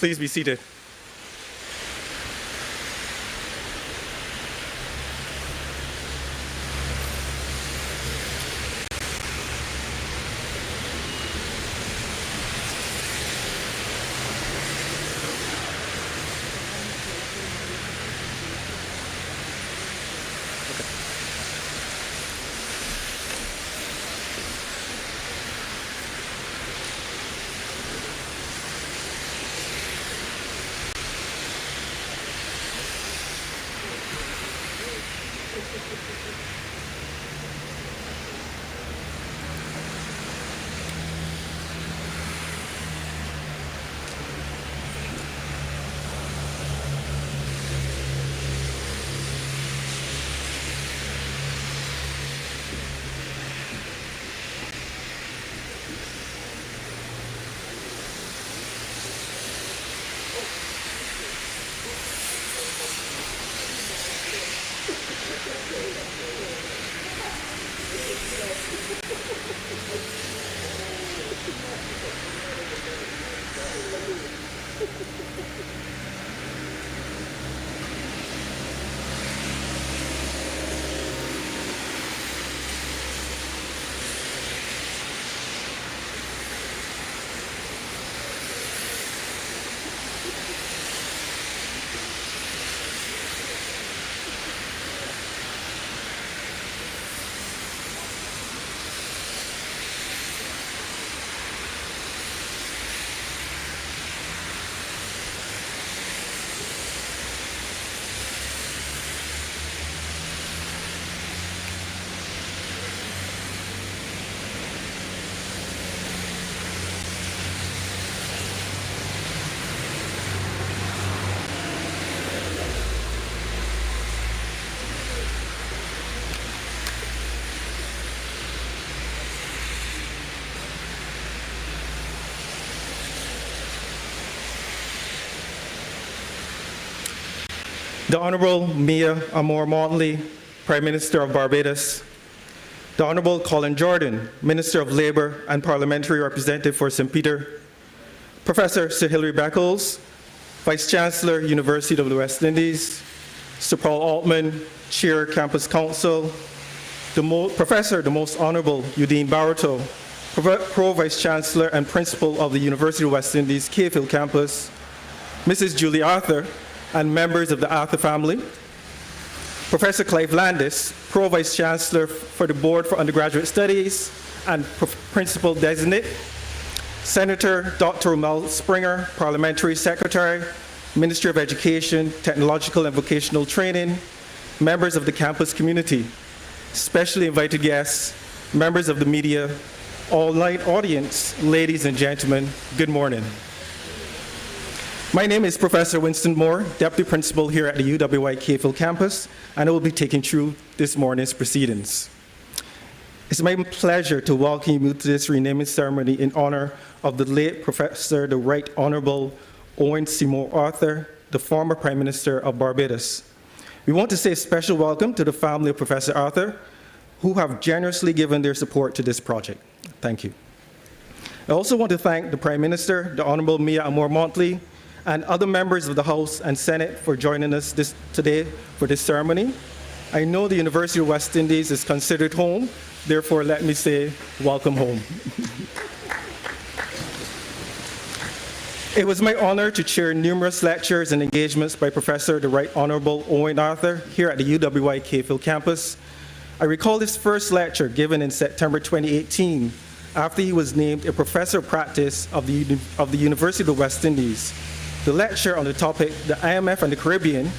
Please be seated. The Honorable Mia Amor-Motley, Prime Minister of Barbados, the Honorable Colin Jordan, Minister of Labour and Parliamentary Representative for St. Peter, Professor Sir Hilary Beckles, Vice Chancellor, University of the West Indies, Sir Paul Altman, Chair, Campus Council, Professor, the Most Honorable Udine Barito, Pro-Vice Chancellor and Principal of the University of the West Indies, Cayfield Campus, Mrs. Julie Arthur, and members of the Arthur family, Professor Clive Landis, Pro-Vice Chancellor for the Board for Undergraduate Studies and Principal Designate, Senator Dr. Mel Springer, Parliamentary Secretary, Ministry of Education, Technological and Vocational Training, members of the campus community, specially invited guests, members of the media, all-night audience, ladies and gentlemen, good morning. My name is Professor Winston Moore, Deputy Principal here at the UWI Cayfield campus, and I will be taking through this morning's proceedings. It's my pleasure to welcome you to this renaming ceremony in honor of the late Professor, the Right Honorable Owen Seymour Arthur, the former Prime Minister of Barbados. We want to say a special welcome to the family of Professor Arthur, who have generously given their support to this project. Thank you. I also want to thank the Prime Minister, the Honorable Mia Amor-Motley, and other members of the House and Senate for joining us today for this ceremony. I know the University of West Indies is considered home, therefore let me say, welcome home. It was my honor to chair numerous lectures and engagements by Professor the Right Honorable Owen Arthur here at the UWI Cayfield campus. I recall his first lecture given in September 2018 after he was named a Professor of Practice of the University of the West Indies. The lecture on the topic, the IMF and the Caribbean,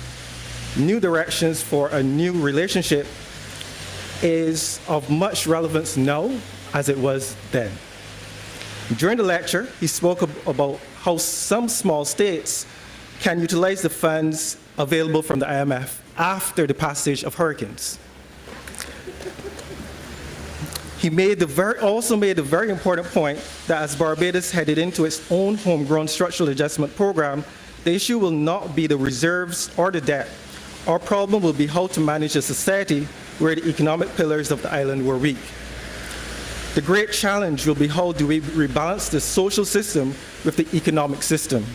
New Directions for a New Relationship, is of much relevance now as it was then. During the lecture, he spoke about how some small states can utilize the funds available from the IMF after the passage of hurricanes. He also made a very important point that as Barbados headed into its own homegrown structural adjustment program, the issue will not be the reserves or the debt. Our problem will be how to manage a society where the economic pillars of the island were weak. The great challenge will be how do we rebalance the social system with the economic system.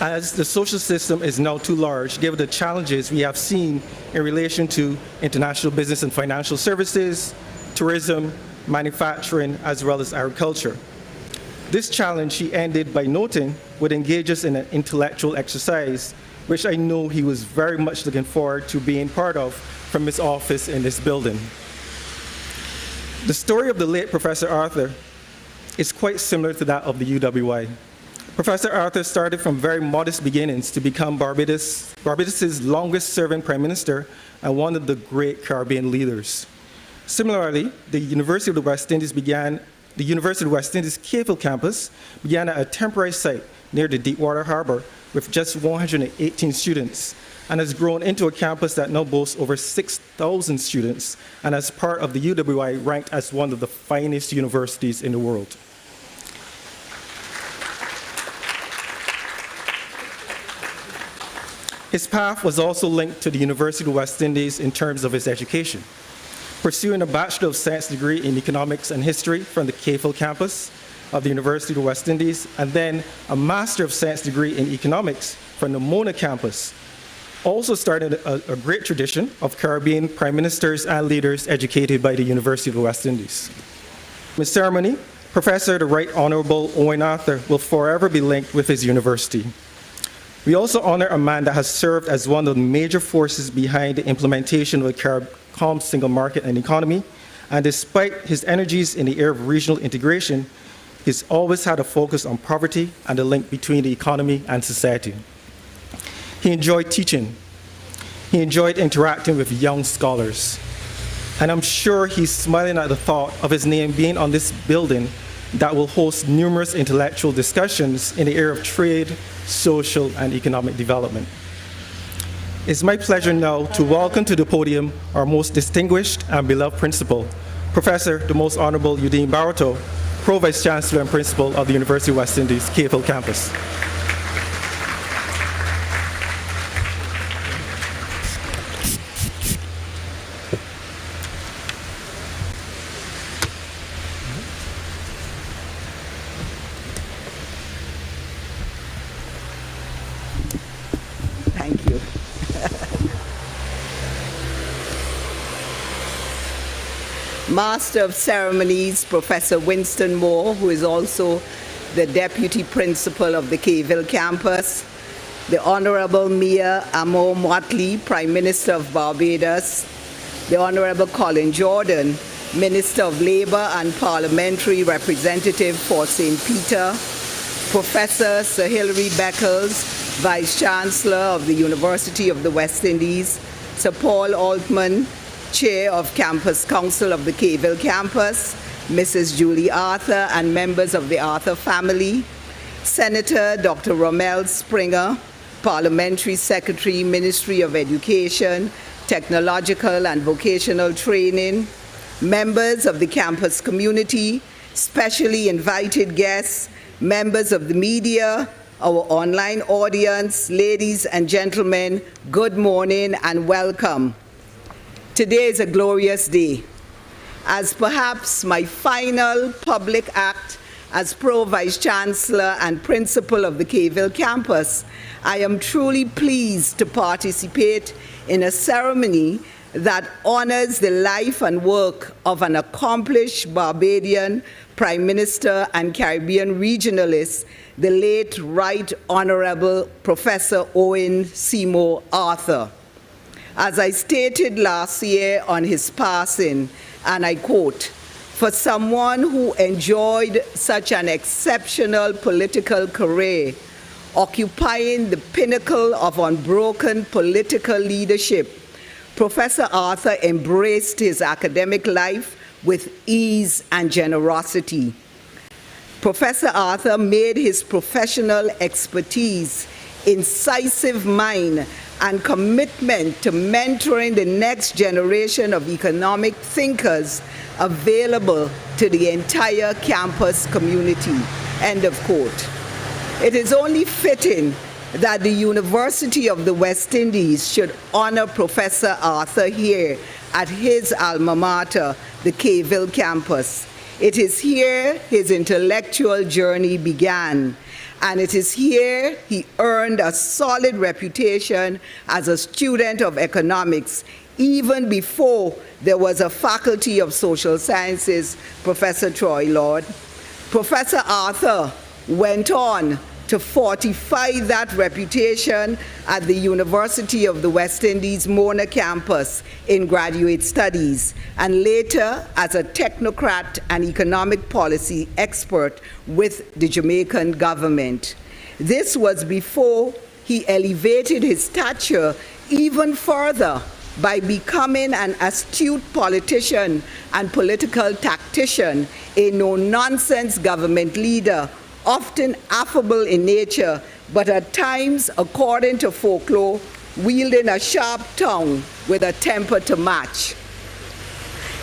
as the social system is now too large, given the challenges we have seen in relation to international business and financial services, tourism, manufacturing, as well as agriculture. This challenge he ended by noting would engage us in an intellectual exercise, which I know he was very much looking forward to being part of from his office in this building. The story of the late Professor Arthur is quite similar to that of the UWI. Professor Arthur started from very modest beginnings to become Barbados's longest-serving prime minister and one of the great Caribbean leaders. Similarly, the University of the West Indies Cayville campus began at a temporary site near the Deepwater Harbor with just 118 students, and has grown into a campus that now boasts over 6,000 students, and as part of the UWI ranked as one of the finest universities in the world. His path was also linked to the University of the West Indies in terms of his education, pursuing a Bachelor of Science degree in Economics and History from the Cayville campus of the University of the West Indies, and then a Master of Science degree in Economics from the Mona campus, also started a great tradition of Caribbean prime ministers and leaders educated by the University of the West Indies. In the ceremony, Professor the Right Honorable Owen Arthur will forever be linked with his university. We also honor a man that has served as one of the major forces behind the implementation of the CARICOM single market and economy, and despite his energies in the area of regional integration, he's always had a focus on poverty and the link between the economy and society. He enjoyed teaching. He enjoyed interacting with young scholars. And I'm sure he's smiling at the thought of his name being on this building that will host numerous intellectual discussions in the area of trade, social, and economic development. It's my pleasure now to welcome to the podium our most distinguished and beloved principal, Professor the Most Honorable Udine Barreto, Pro-Vice Chancellor and Principal of the University of West Indies Cayville campus. Thank you. Master of Ceremonies, Professor Winston Moore, who is also the Deputy Principal of the Cayville campus, the Honorable Mia Amor Motley, Prime Minister of Barbados, the Honorable Colin Jordan, Minister of Labor and Parliamentary Representative for St. Peter, Professor Sir Hilary Beckles, Vice Chancellor of the University of the West Indies, Sir Paul Altman, Chair of Campus Council of the Cayville campus, Mrs. Julie Arthur and members of the Arthur family, Senator Dr. Rommel Springer, Parliamentary Secretary, Ministry of Education, Technological and Vocational Training, members of the campus community, specially invited guests, members of the media, our online audience, ladies and gentlemen, good morning and welcome. Today is a glorious day. As perhaps my final public act as Pro-Vice Chancellor and Principal of the Cayville campus, I am truly pleased to participate in a ceremony that honors the life and work of an accomplished Barbadian Prime Minister and Caribbean regionalist, the late Right Honorable Professor Owen Seymour Arthur. As I stated last year on his passing, and I quote, "For someone who enjoyed such an exceptional political career, occupying the pinnacle of unbroken political leadership, Professor Arthur embraced his academic life with ease and generosity. Professor Arthur made his professional expertise, incisive mind, and commitment to mentoring the next generation of economic thinkers available to the entire campus community." End of quote. It is only fitting that the University of the West Indies should honor Professor Arthur here at his alma mater, the Cayville campus. It is here his intellectual journey began, and it is here he earned a solid reputation as a student of economics, even before there was a Faculty of Social Sciences, Professor Troy Lord. Professor Arthur went on to fortify that reputation at the University of the West Indies Mona campus in graduate studies, and later as a technocrat and economic policy expert with the Jamaican government. This was before he elevated his stature even further by becoming an astute politician and political tactician, a no-nonsense government leader, often affable in nature, but at times, according to folklore, wielding a sharp tongue with a temper to match.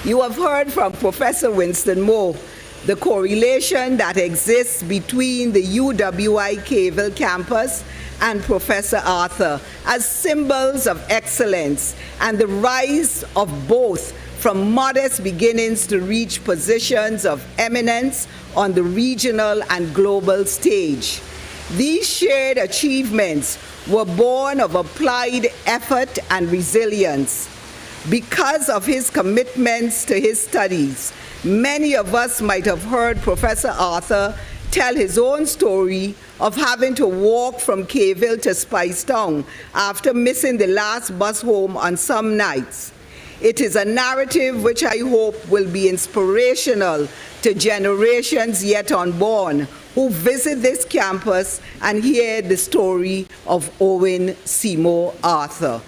You have heard from Professor Winston Moore the correlation that exists between the UWI Cavell campus and Professor Arthur as symbols of excellence, and the rise of both from modest beginnings to reach positions of eminence on the regional and global stage. These shared achievements were born of applied effort and resilience. Because of his commitments to his studies, many of us might have heard Professor Arthur tell his own story of having to walk from Cavell to Spicetown after missing the last bus home on some nights. It is a narrative which I hope will be inspirational to generations yet unborn who visit this campus and hear the story of Owen Seymour Arthur.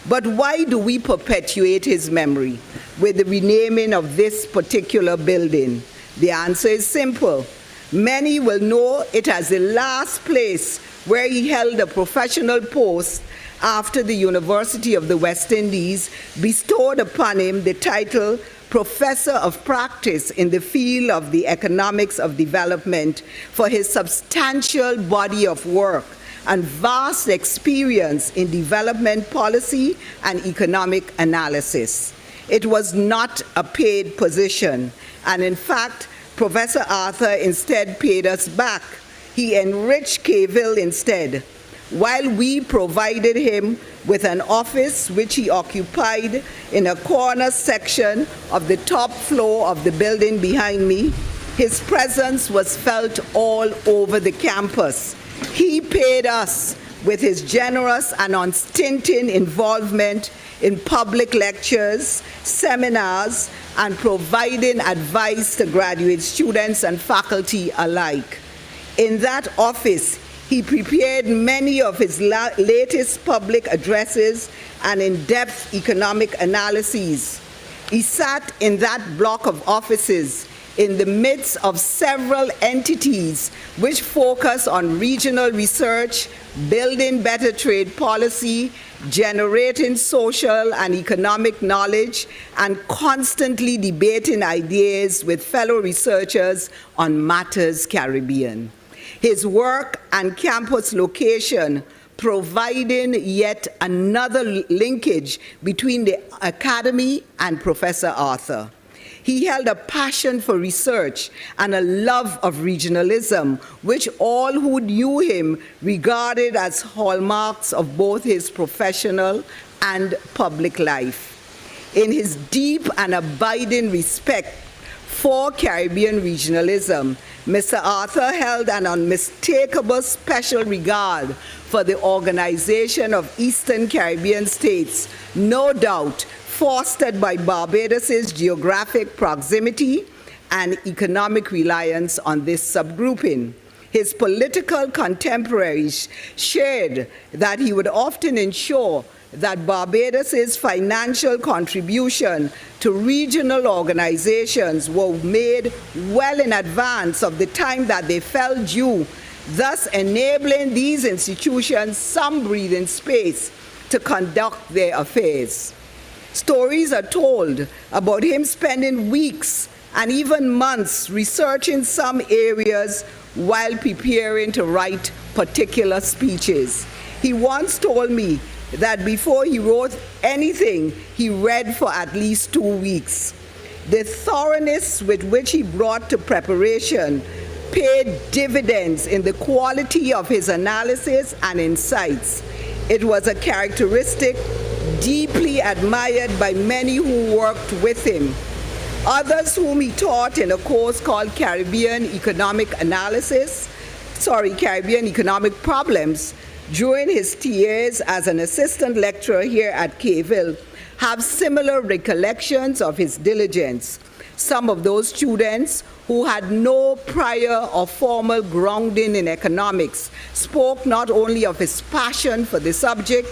But why do we perpetuate his memory with the renaming of this particular building? The answer is simple. Many will know it as the last place where he held a professional post after the University of the West Indies bestowed upon him the title Professor of Practice in the field of the economics of development for his substantial body of work and vast experience in development policy and economic analysis. It was not a paid position, and in fact, Professor Arthur instead paid us back. He enriched Cavell instead. While we provided him with an office which he occupied in a corner section of the top floor of the building behind me, his presence was felt all over the campus. He paid us with his generous and unstinting involvement in public lectures, seminars, and providing advice to graduate students and faculty alike. In that office, he prepared many of his latest public addresses and in-depth economic analyses. He sat in that block of offices in the midst of several entities which focus on regional research, building better trade policy, generating social and economic knowledge, and constantly debating ideas with fellow researchers on matters Caribbean. His work and campus location providing yet another linkage between the academy and Professor Arthur. He held a passion for research and a love of regionalism, which all who knew him regarded as hallmarks of both his professional and public life. In his deep and abiding respect for Caribbean regionalism, Mr. Arthur held an unmistakable special regard for the Organization of Eastern Caribbean States, no doubt fostered by Barbados's geographic proximity and economic reliance on this subgrouping. His political contemporaries shared that he would often ensure that Barbados's financial contribution to regional organizations were made well in advance of the time that they fell due, thus enabling these institutions some breathing space to conduct their affairs. Stories are told about him spending weeks and even months researching some areas while preparing to write particular speeches. He once told me that before he wrote anything, he read for at least 2 weeks. The thoroughness with which he brought to preparation paid dividends in the quality of his analysis and insights. It was a characteristic deeply admired by many who worked with him. Others whom he taught in a course called Caribbean Economic Problems during his years as an assistant lecturer here at Keyville have similar recollections of his diligence. Some of those students who had no prior or formal grounding in economics spoke not only of his passion for the subject,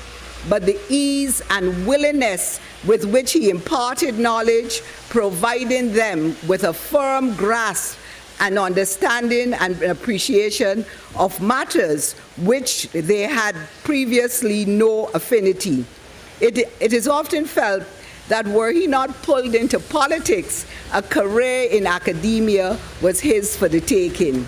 but the ease and willingness with which he imparted knowledge, providing them with a firm grasp and understanding and appreciation of matters which they had previously no affinity. It is often felt that were he not pulled into politics, a career in academia was his for the taking.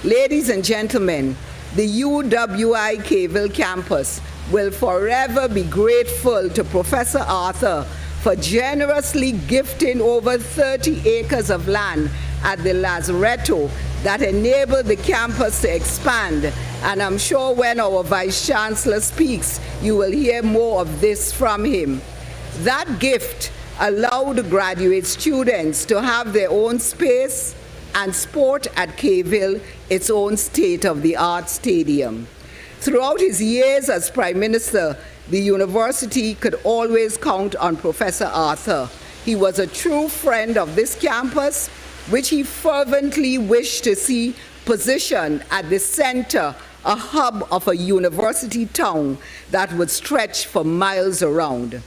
Ladies and gentlemen, the UWI Keyville campus will forever be grateful to Professor Arthur for generously gifting over 30 acres of land at the Lazaretto that enabled the campus to expand. And I'm sure when our Vice Chancellor speaks, you will hear more of this from him. That gift allowed graduate students to have their own space and sport at Keyville its own state-of-the-art stadium. Throughout his years as Prime Minister, the university could always count on Professor Arthur. He was a true friend of this campus, which he fervently wished to see positioned at the center, a hub of a university town that would stretch for miles around.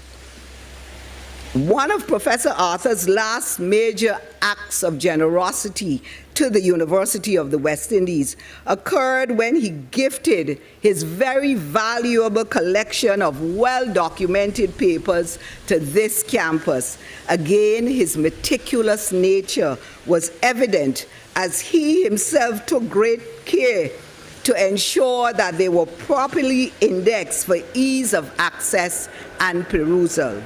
One of Professor Arthur's last major acts of generosity to the University of the West Indies occurred when he gifted his very valuable collection of well-documented papers to this campus. Again, his meticulous nature was evident as he himself took great care to ensure that they were properly indexed for ease of access and perusal.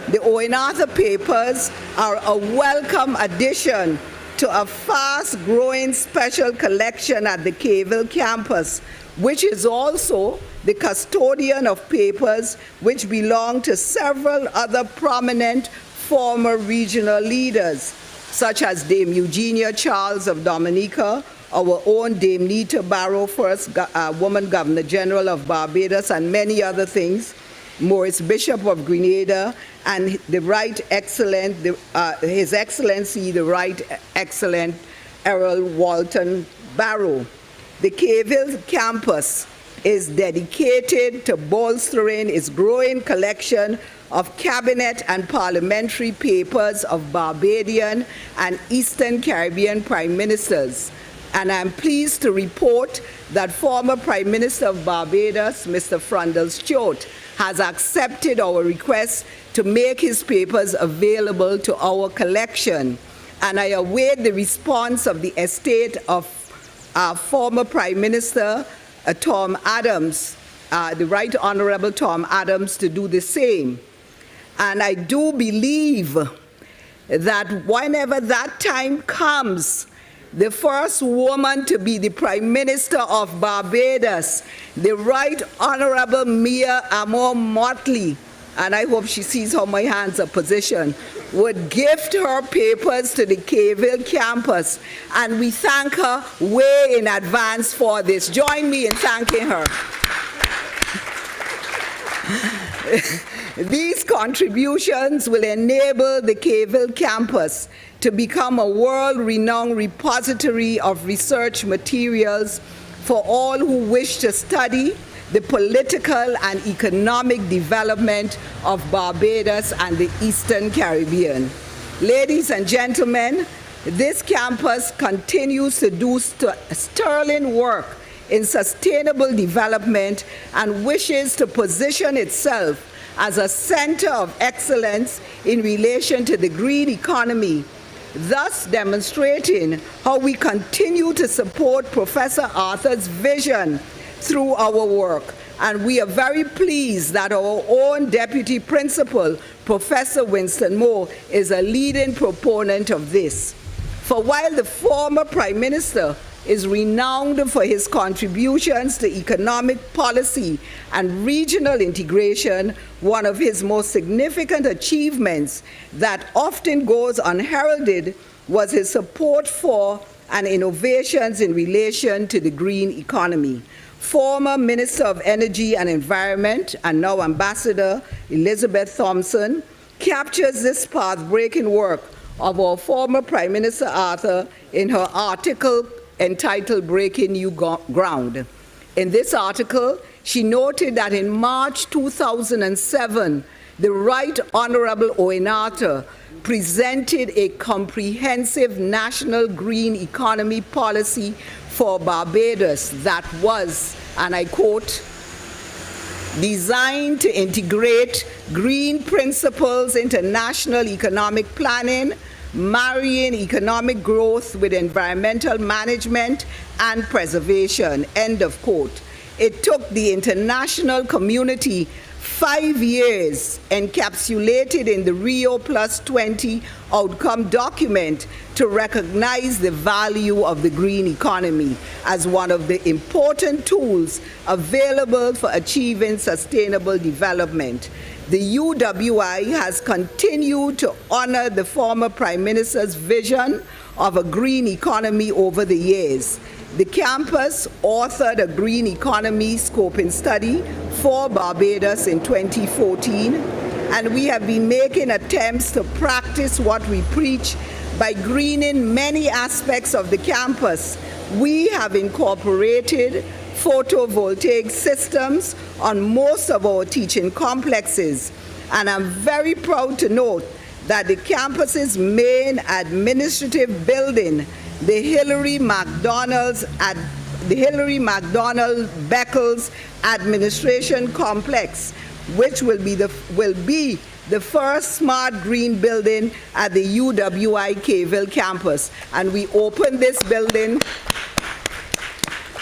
The Owen Arthur papers are a welcome addition to a fast-growing special collection at the Keyville campus, which is also the custodian of papers which belong to several other prominent former regional leaders, such as Dame Eugenia Charles of Dominica, our own Dame Nita Barrow, first woman Governor General of Barbados, and many other things, Maurice Bishop of Grenada, and the Right Excellent, His Excellency, the Right Excellent Errol Walton Barrow. The Keyville campus is dedicated to bolstering its growing collection of cabinet and parliamentary papers of Barbadian and Eastern Caribbean prime ministers. And I'm pleased to report that former Prime Minister of Barbados, Mr. Frundle Stewart, has accepted our request to make his papers available to our collection. And I await the response of the estate of our former Prime Minister, Tom Adams, the Right Honorable Tom Adams, to do the same. And I do believe that whenever that time comes, the first woman to be the Prime Minister of Barbados, the Right Honorable Mia Amor Motley, and I hope she sees how my hands are positioned, would gift her papers to the Keyville campus, and we thank her way in advance for this. Join me in thanking her. These contributions will enable the Keyville campus to become a world-renowned repository of research materials for all who wish to study the political and economic development of Barbados and the Eastern Caribbean. Ladies and gentlemen, this campus continues to do sterling work in sustainable development and wishes to position itself as a center of excellence in relation to the green economy, thus demonstrating how we continue to support Professor Arthur's vision through our work. And we are very pleased that our own Deputy Principal, Professor Winston Moore, is a leading proponent of this. For while the former Prime Minister is renowned for his contributions to economic policy and regional integration. One of his most significant achievements that often goes unheralded was his support for and innovations in relation to the green economy. Former Minister of Energy and Environment and now Ambassador Elizabeth Thompson captures this path-breaking work of our former Prime Minister Arthur in her article entitled Breaking New Ground. In this article, she noted that in March 2007, the Right Honorable Owen Arthur presented a comprehensive national green economy policy for Barbados that was, and I quote, designed to integrate green principles into national economic planning, marrying economic growth with environmental management and preservation, end of quote. It took the international community 5 years, encapsulated in the Rio +20 outcome document, to recognize the value of the green economy as one of the important tools available for achieving sustainable development. The UWI has continued to honor the former Prime Minister's vision of a green economy over the years. The campus authored a green economy scoping study for Barbados in 2014, and we have been making attempts to practice what we preach by greening many aspects of the campus. We have incorporated photovoltaic systems on most of our teaching complexes, and I'm very proud to note that the campus's main administrative building, the Hillary MacDonald Beckles Administration Complex, which will be the first smart green building at the UWI Keyville campus. And we opened this building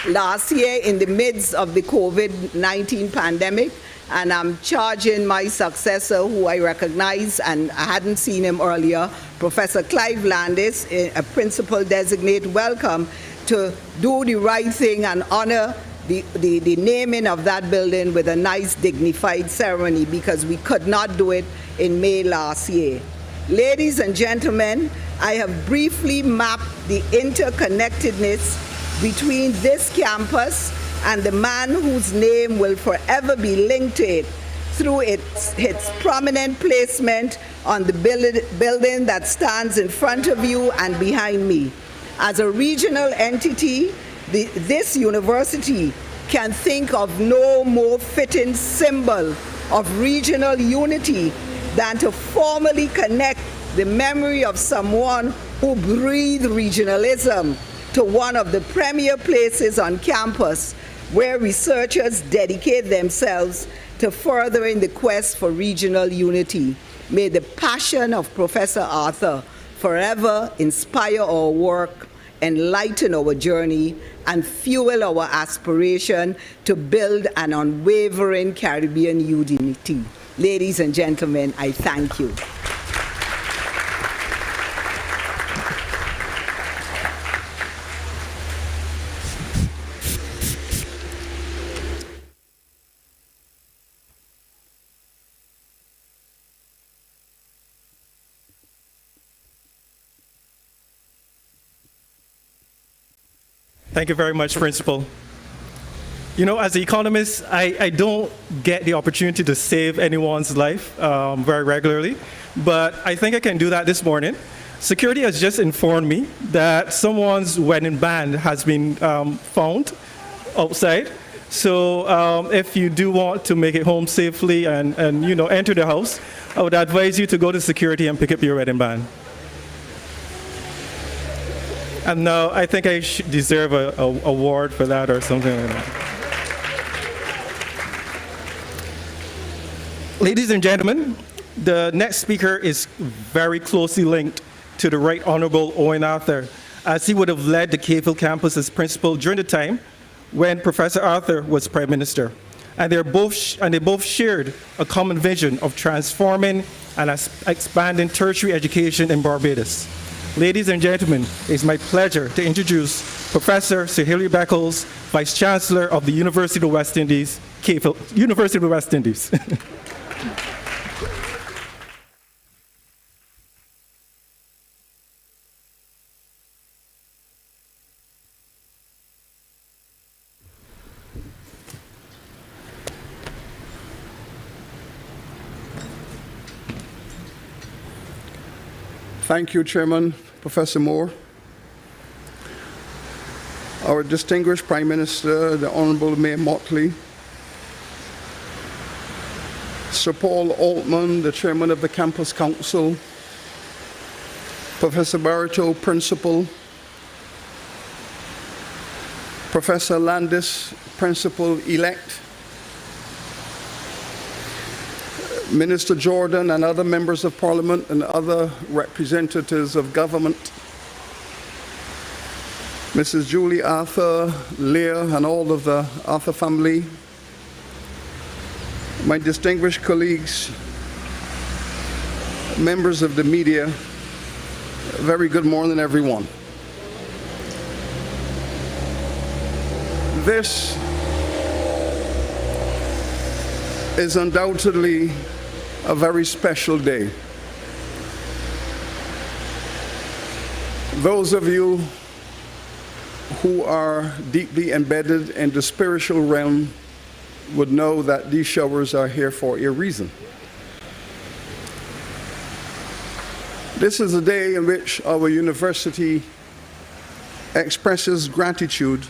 last year in the midst of the COVID-19 pandemic, and I'm charging my successor, who I recognize and I hadn't seen him earlier, Professor Clive Landis, a principal designate, welcome, to do the right thing and honor the naming of that building with a nice dignified ceremony, because we could not do it in May last year. Ladies and gentlemen, I have briefly mapped the interconnectedness between this campus and the man whose name will forever be linked to it through its prominent placement on the building that stands in front of you and behind me. As a regional entity, this university can think of no more fitting symbol of regional unity than to formally connect the memory of someone who breathed regionalism to one of the premier places on campus where researchers dedicate themselves to furthering the quest for regional unity. May the passion of Professor Arthur forever inspire our work, enlighten our journey, and fuel our aspiration to build an unwavering Caribbean unity. Ladies and gentlemen, I thank you. Thank you very much, Principal. You know, as an economist, I don't get the opportunity to save anyone's life very regularly, but I think I can do that this morning. Security has just informed me that someone's wedding band has been found outside. So if you do want to make it home safely and you know, enter the house, I would advise you to go to security and pick up your wedding band. And now I think I should deserve an award for that or something like that. Ladies and gentlemen, the next speaker is very closely linked to the Right Honorable Owen Arthur, as he would have led the Keyville campus as principal during the time when Professor Arthur was Prime Minister. And they both shared a common vision of transforming and expanding tertiary education in Barbados. Ladies and gentlemen, it's my pleasure to introduce Professor Sir Hilary Beckles, Vice Chancellor of the University of the West Indies, University of the West Indies. Thank you, Chairman, Professor Moore. Our distinguished Prime Minister, the Honorable Mayor Motley, Sir Paul Altman, the Chairman of the Campus Council, Professor Barito, Principal, Professor Landis, Principal-elect, Minister Jordan and other members of Parliament and other representatives of government, Mrs. Julie Arthur, Leah, and all of the Arthur family, my distinguished colleagues, members of the media, very good morning, everyone. This is undoubtedly a very special day. Those of you who are deeply embedded in the spiritual realm would know that these showers are here for a reason. This is a day in which our university expresses gratitude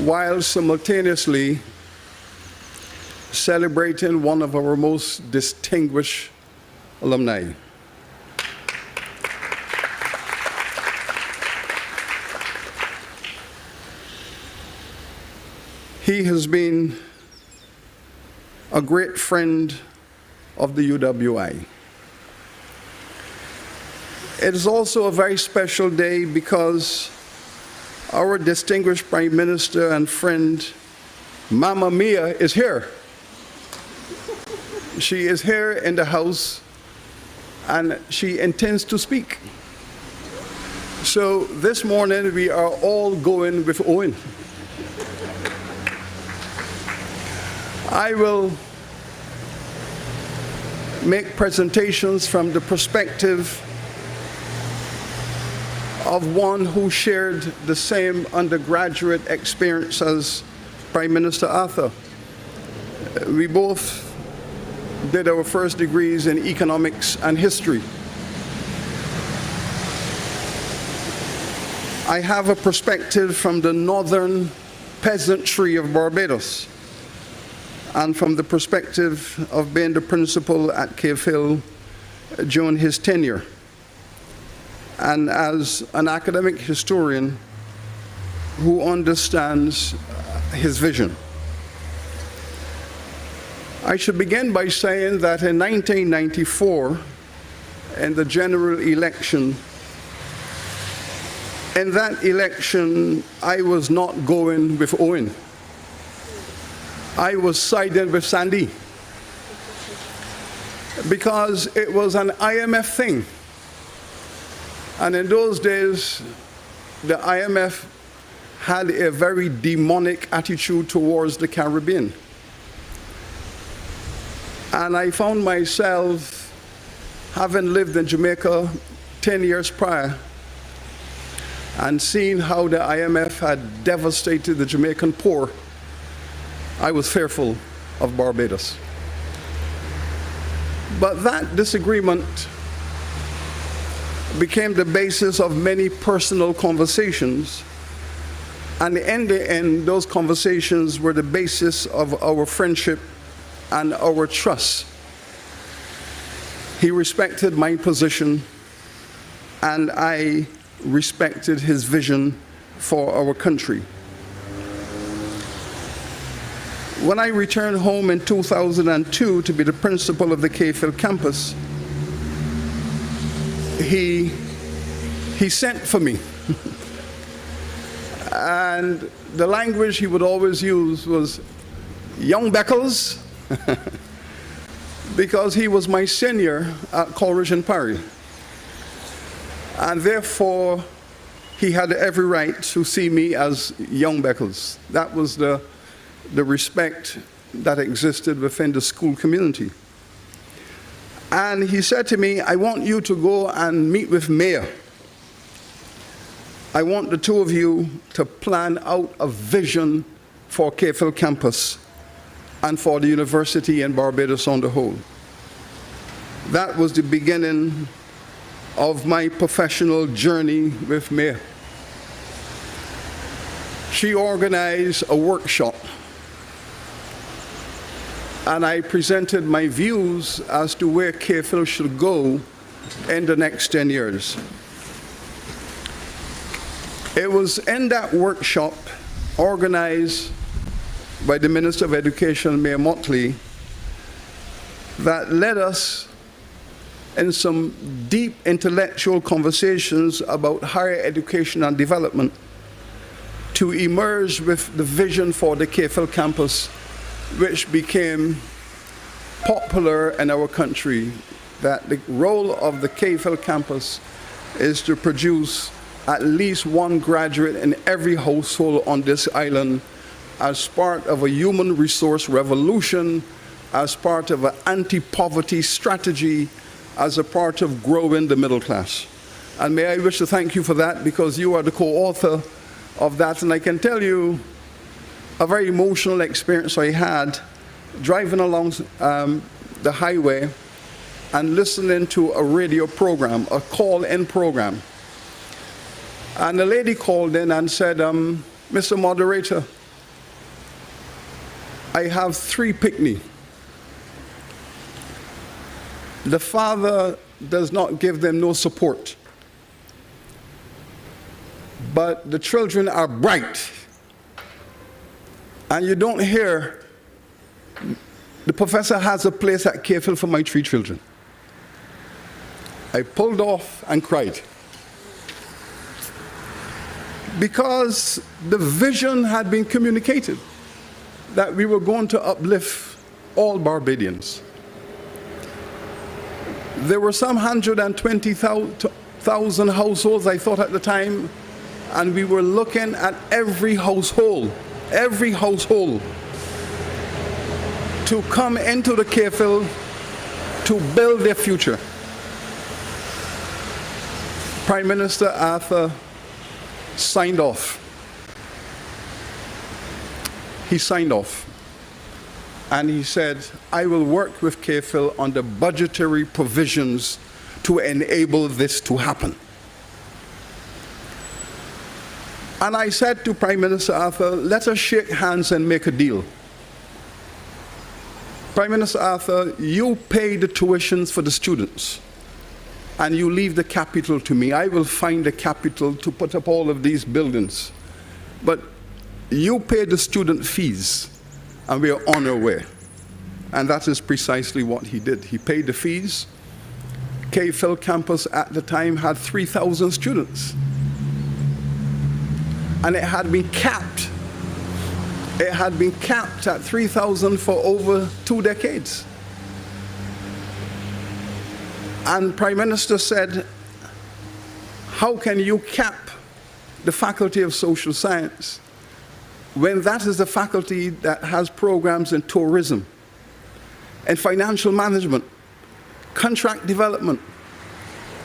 while simultaneously celebrating one of our most distinguished alumni. He has been a great friend of the UWI. It is also a very special day because our distinguished Prime Minister and friend, Mama Mia, is here. She is here in the House, and she intends to speak. So this morning, we are all going with Owen. I will make presentations from the perspective of one who shared the same undergraduate experience as Prime Minister Arthur. We both did our first degrees in economics and history. I have a perspective from the northern peasantry of Barbados and from the perspective of being the principal at Cave Hill during his tenure, and as an academic historian who understands his vision. I should begin by saying that in 1994, in the general election, in that election, I was not going with Owen. I was siding with Sandy because it was an IMF thing. And in those days, the IMF had a very demonic attitude towards the Caribbean. And I found myself, having lived in Jamaica 10 years prior, and seeing how the IMF had devastated the Jamaican poor, I was fearful of Barbados. But that disagreement became the basis of many personal conversations, and in the end, those conversations were the basis of our friendship and our trust. He respected my position, and I respected his vision for our country. When I returned home in 2002 to be the principal of the Cave Hill campus, he sent for me. And the language he would always use was, "Young Beckles," because he was my senior at Coleridge and Parry. And therefore, he had every right to see me as young Beckles. That was the respect that existed within the school community. And he said to me, I want you to go and meet with Mayor. I want the two of you to plan out a vision for Cave campus and for the university in Barbados on the whole. That was the beginning of my professional journey with Mayor. She organized a workshop, and I presented my views as to where Cave should go in the next 10 years. It was in that workshop, organized by the Minister of Education, Mayor Motley, that led us in some deep intellectual conversations about higher education and development to emerge with the vision for the KFL campus, which became popular in our country, that the role of the KFL campus is to produce at least one graduate in every household on this island as part of a human resource revolution, as part of an anti-poverty strategy, as a part of growing the middle class. And may I wish to thank you for that, because you are the co-author of that. And I can tell you a very emotional experience I had driving along the highway and listening to a radio program, a call-in program. And the lady called in and said, Mr. Moderator, I have 3 picnic. The father does not give them no support, but the children are bright. And you don't hear, the professor has a place at KFL for my 3 children. I pulled off and cried, because the vision had been communicated that we were going to uplift all Barbadians. There were some 120,000 households, I thought at the time, and we were looking at every household to come into the KFL to build their future. Prime Minister Arthur signed off. He signed off. And he said, I will work with KFL on the budgetary provisions to enable this to happen. And I said to Prime Minister Arthur, let us shake hands and make a deal. Prime Minister Arthur, you pay the tuitions for the students, and you leave the capital to me. I will find the capital to put up all of these buildings. But you pay the student fees, and we are on our way. And that is precisely what he did. He paid the fees. KFL campus at the time had 3,000 students. And it had been capped. It had been capped at 3,000 for over 2 decades. And Prime Minister said, how can you cap the Faculty of Social Science when that is the faculty that has programs in tourism and financial management, contract development,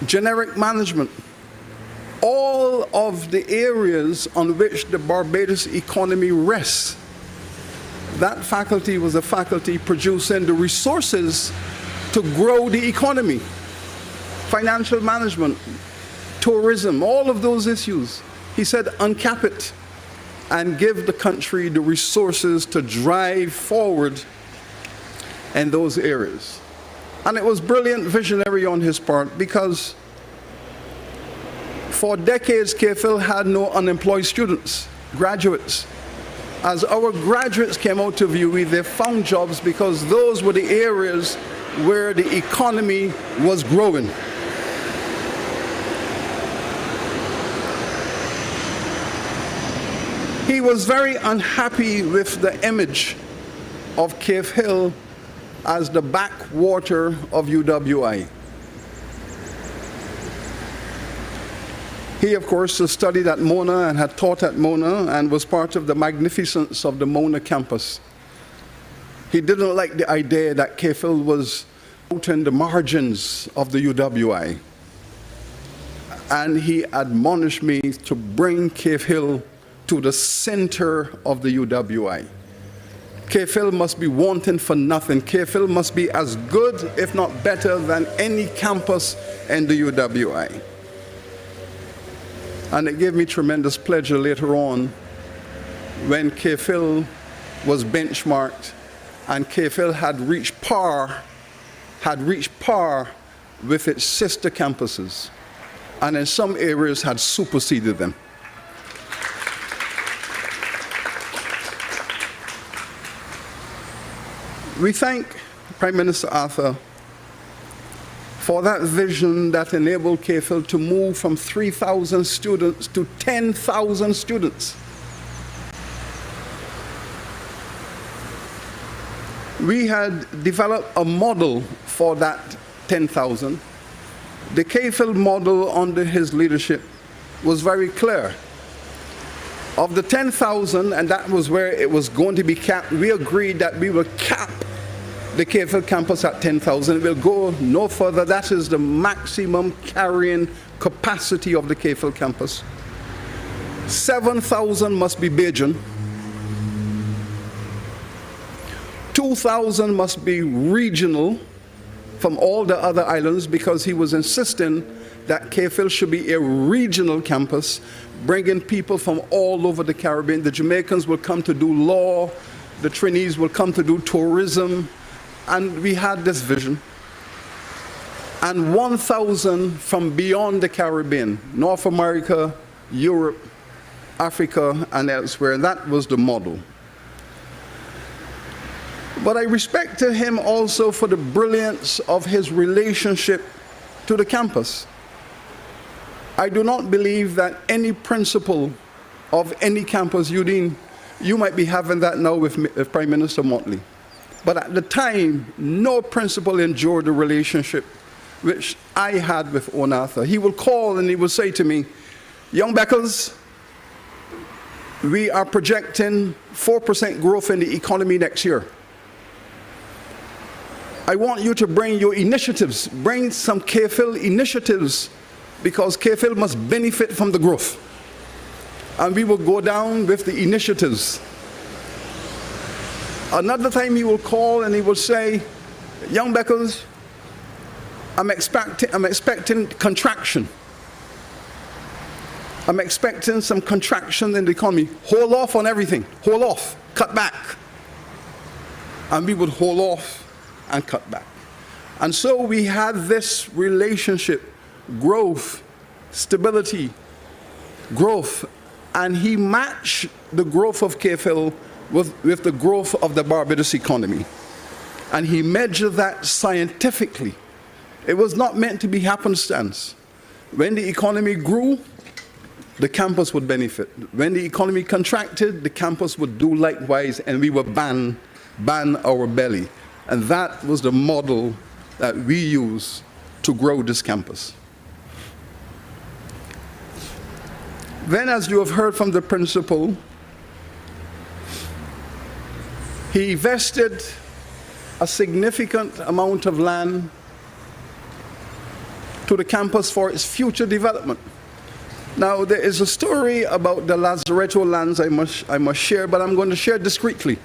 generic management, all of the areas on which the Barbados economy rests. That faculty was a faculty producing the resources to grow the economy, financial management, tourism, all of those issues. He said, uncap it and give the country the resources to drive forward in those areas. And it was brilliant visionary on his part, because for decades KFL had no unemployed students, graduates. As our graduates came out of UE, they found jobs because those were the areas where the economy was growing. He was very unhappy with the image of Cave Hill as the backwater of UWI. He, of course, studied at Mona and had taught at Mona and was part of the magnificence of the Mona campus. He didn't like the idea that KPhil was out in the margins of the UWI. And he admonished me to bring KPhil to the center of the UWI. KPhil must be wanting for nothing. KPhil must be as good, if not better, than any campus in the UWI. And it gave me tremendous pleasure later on when KPhil was benchmarked and KPhil had reached par with its sister campuses, and in some areas had superseded them. We thank Prime Minister Arthur for that vision that enabled KPhil to move from 3,000 students to 10,000 students. We had developed a model for that 10,000. The KPhil model under his leadership was very clear. Of the 10,000, and that was where it was going to be capped, we agreed that we will cap the KPhil campus at 10,000. We'll go no further. That is the maximum carrying capacity of the KPhil campus. 7,000 must be Bajan. 2,000 must be regional from all the other islands, because he was insisting that KPhil should be a regional campus, bringing people from all over the Caribbean. The Jamaicans will come to do law, the Trinis will come to do tourism, and we had this vision. And 1,000 from beyond the Caribbean, North America, Europe, Africa, and elsewhere. That was the model. But I respected him also for the brilliance of his relationship to the campus. I do not believe that any principal of any campus, Eugene, you might be having that now with Prime Minister Motley. But at the time, no principal endured the relationship which I had with Owen Arthur. He will call and he will say to me, "Young Beckles, we are projecting 4% growth in the economy next year. I want you to bring your initiatives, bring some KPhil initiatives, because KPhil must benefit from the growth." And we will go down with the initiatives. Another time he will call and he will say, "Young Beckles, I'm expecting contraction. I'm expecting some contraction in the economy. Hold off on everything. Hold off. Cut back." And we would hold off and cut back. And so we had this relationship, growth, stability, growth, and he matched the growth of KPhil with the growth of the Barbados economy. And he measured that scientifically. It was not meant to be happenstance. When the economy grew, the campus would benefit. When the economy contracted, the campus would do likewise, and we would ban our belly. And that was the model that we used to grow this campus. Then, as you have heard from the principal, he vested a significant amount of land to the campus for its future development. Now, there is a story about the Lazaretto lands I must share, but I'm going to share discreetly.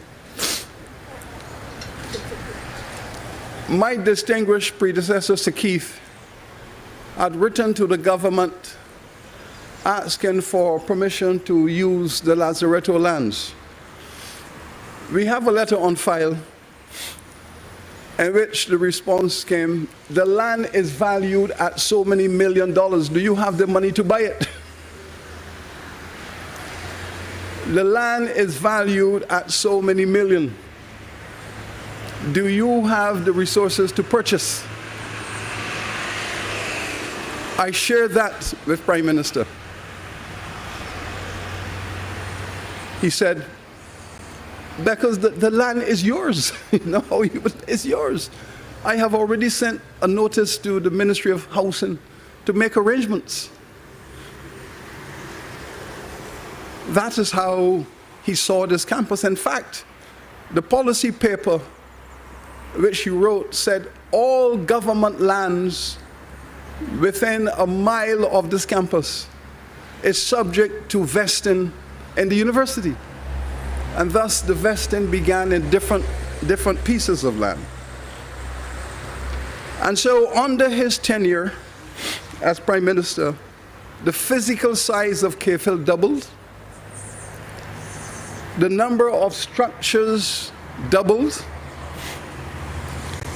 My distinguished predecessor, Sir Keith, had written to the government asking for permission to use the Lazaretto lands. We have a letter on file in which the response came, "The land is valued at so many $1 million. Do you have the money to buy it?" The land is valued at so many million. Do you have the resources to purchase? I shared that with Prime Minister. He said, "Because the land is yours." No, it's yours. I have already sent a notice to the Ministry of Housing to make arrangements. That is how he saw this campus. In fact, the policy paper which he wrote said all government lands within a mile of this campus is subject to vesting in the university. And thus the vesting began in different pieces of land. And so under his tenure as Prime Minister, the physical size of KPhil doubled, the number of structures doubled,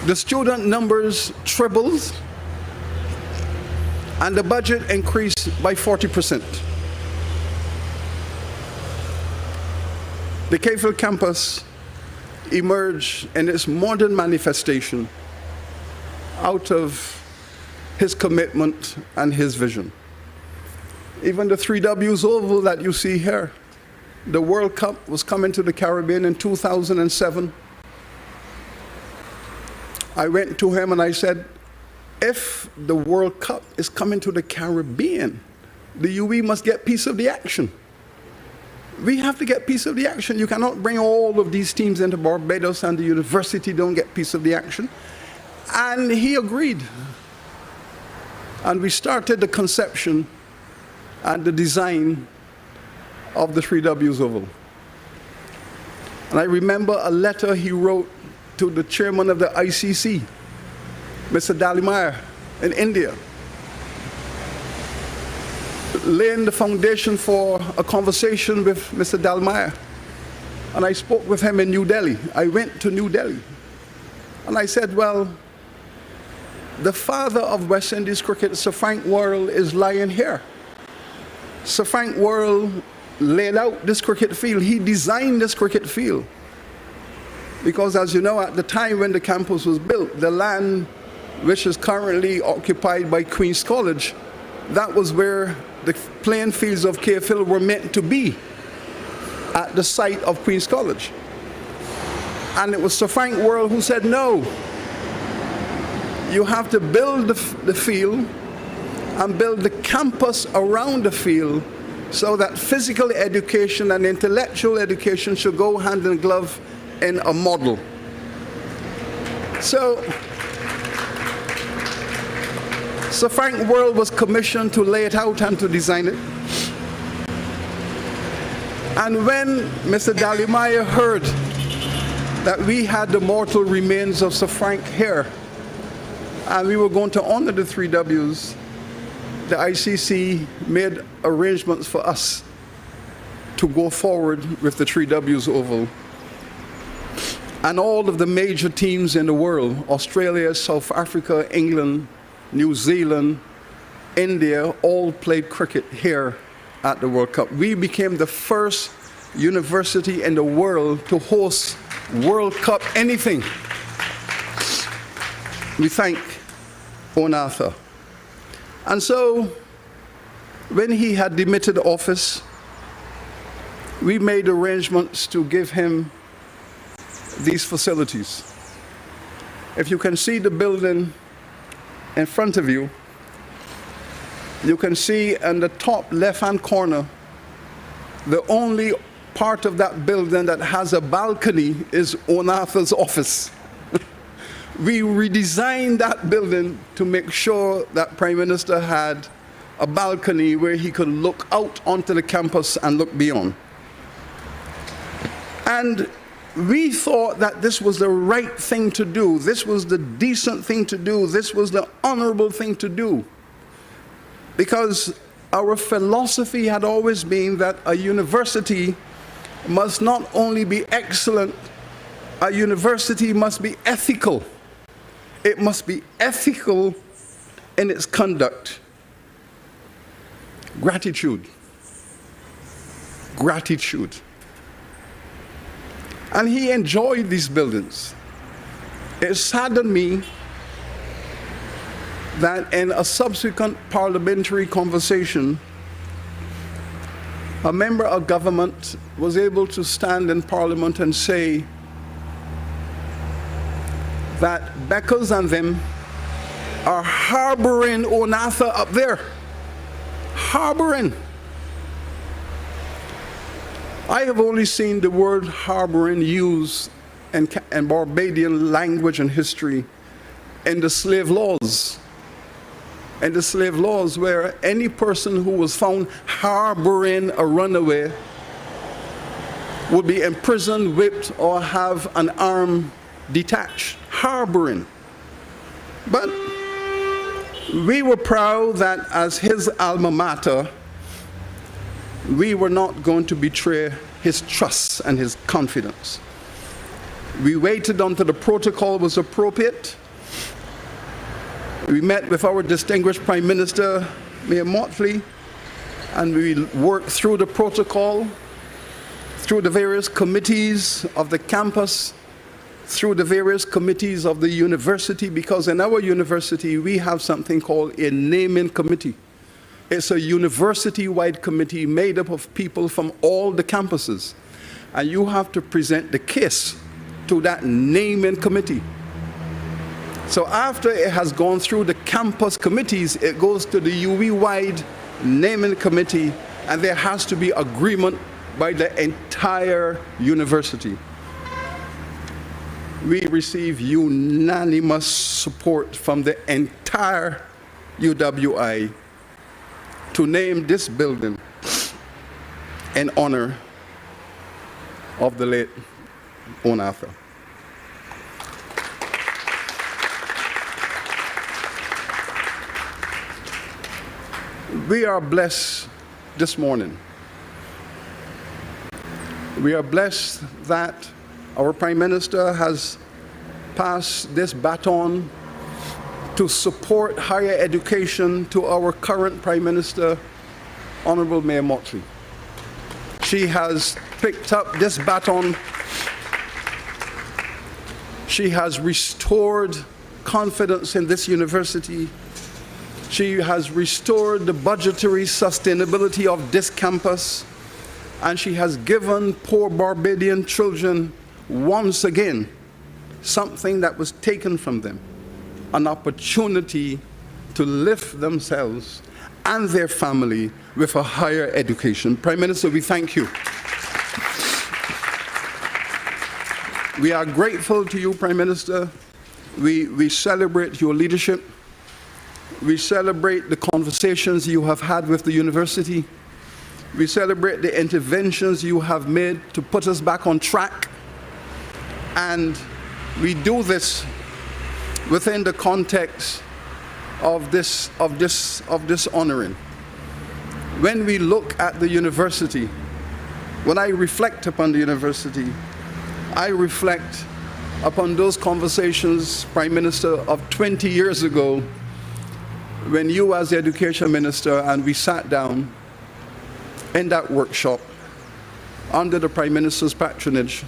the student numbers tripled, and the budget increased by 40%. The KPhil campus emerged in its modern manifestation out of his commitment and his vision. Even the 3Ws Oval that you see here, the World Cup was coming to the Caribbean in 2007. I went to him and I said, if the World Cup is coming to the Caribbean, the UE must get piece of the action. We have to get piece of the action. You cannot bring all of these teams into Barbados and the university don't get piece of the action. And he agreed. And we started the conception and the design of the 3Ws Oval. And I remember a letter he wrote to the chairman of the ICC, Mr. Dalimar, in India, laying the foundation for a conversation with Mr. Dalimar. And I spoke with him in New Delhi. I went to New Delhi. And I said, well, the father of West Indies cricket, Sir Frank Worrell, is lying here. Sir Frank Worrell laid out this cricket field. He designed this cricket field. Because as you know, at the time when the campus was built, the land which is currently occupied by Queen's College, that was where the playing fields of KPhil were meant to be, at the site of Queen's College. And it was Sir Frank Worrell who said, no, you have to build the field and build the campus around the field so that physical education and intellectual education should go hand in glove in a model. So Sir Frank Worrell was commissioned to lay it out and to design it. And when Mr. Dalimar heard that we had the mortal remains of Sir Frank here, and we were going to honor the 3Ws, the ICC made arrangements for us to go forward with the 3Ws Oval. And all of the major teams in the world, Australia, South Africa, England, New Zealand, India, all played cricket here at the World Cup. We became the first university in the world to host World Cup anything. We thank Owen Arthur. And so, when he had demitted office, we made arrangements to give him these facilities. If you can see the building in front of you, you can see in the top left-hand corner, the only part of that building that has a balcony is Owen Arthur's office. We redesigned that building to make sure that Prime Minister had a balcony where he could look out onto the campus and look beyond. And we thought that this was the right thing to do. This was the decent thing to do. This was the honorable thing to do. Because our philosophy had always been that a university must not only be excellent, a university must be ethical. It must be ethical in its conduct. Gratitude. Gratitude. And he enjoyed these buildings. It saddened me that in a subsequent parliamentary conversation, a member of government was able to stand in Parliament and say that Beckles and them are harboring Onatha up there. Harboring. I have only seen the word harboring used in Barbadian language and history in the slave laws. In the slave laws, where any person who was found harboring a runaway would be imprisoned, whipped, or have an arm detached. Harboring. But we were proud that as his alma mater, we were not going to betray his trust and his confidence. We waited until the protocol was appropriate. We met with our distinguished Prime Minister, Mayor Motley, and we worked through the protocol, through the various committees of the campus, through the various committees of the university, because in our university we have something called a naming committee. It's a university-wide committee made up of people from all the campuses, and you have to present the case to that naming committee. So after it has gone through the campus committees, it goes to the UE-wide naming committee, and there has to be agreement by the entire university. We receive unanimous support from the entire UWI to name this building in honor of the late Owen Arthur. We are blessed this morning. We are blessed that our Prime Minister has passed this baton to support higher education to our current Prime Minister, Honorable Mayor Motley. She has picked up this baton. She has restored confidence in this university. She has restored the budgetary sustainability of this campus, and she has given poor Barbadian children once again something that was taken from them, an opportunity to lift themselves and their family with a higher education. Prime Minister, we thank you. We are grateful to you, Prime Minister. We celebrate your leadership. We celebrate the conversations you have had with the university. We celebrate the interventions you have made to put us back on track. And we do this within the context of this honoring. When we look at the university, when I reflect upon the university, I reflect upon those conversations, Prime Minister, of 20 years ago, when you as the Education Minister and we sat down in that workshop under the Prime Minister's patronage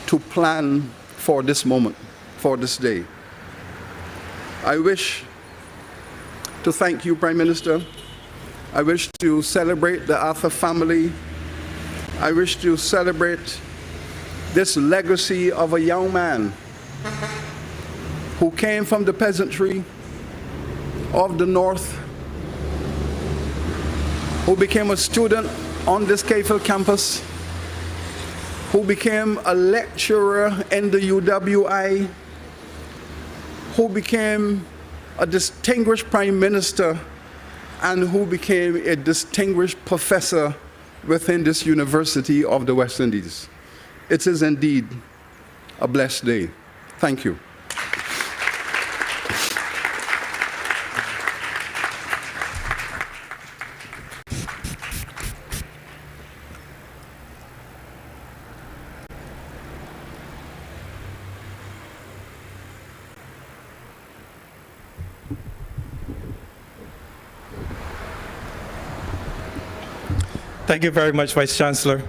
to plan for this moment, for this day. I wish to thank you, Prime Minister. I wish to celebrate the Arthur family. I wish to celebrate this legacy of a young man who came from the peasantry of the North, who became a student on this KFIL campus, who became a lecturer in the UWI, who became a distinguished Prime Minister, and who became a distinguished professor within this University of the West Indies. It is indeed a blessed day. Thank you. Thank you very much, Vice Chancellor.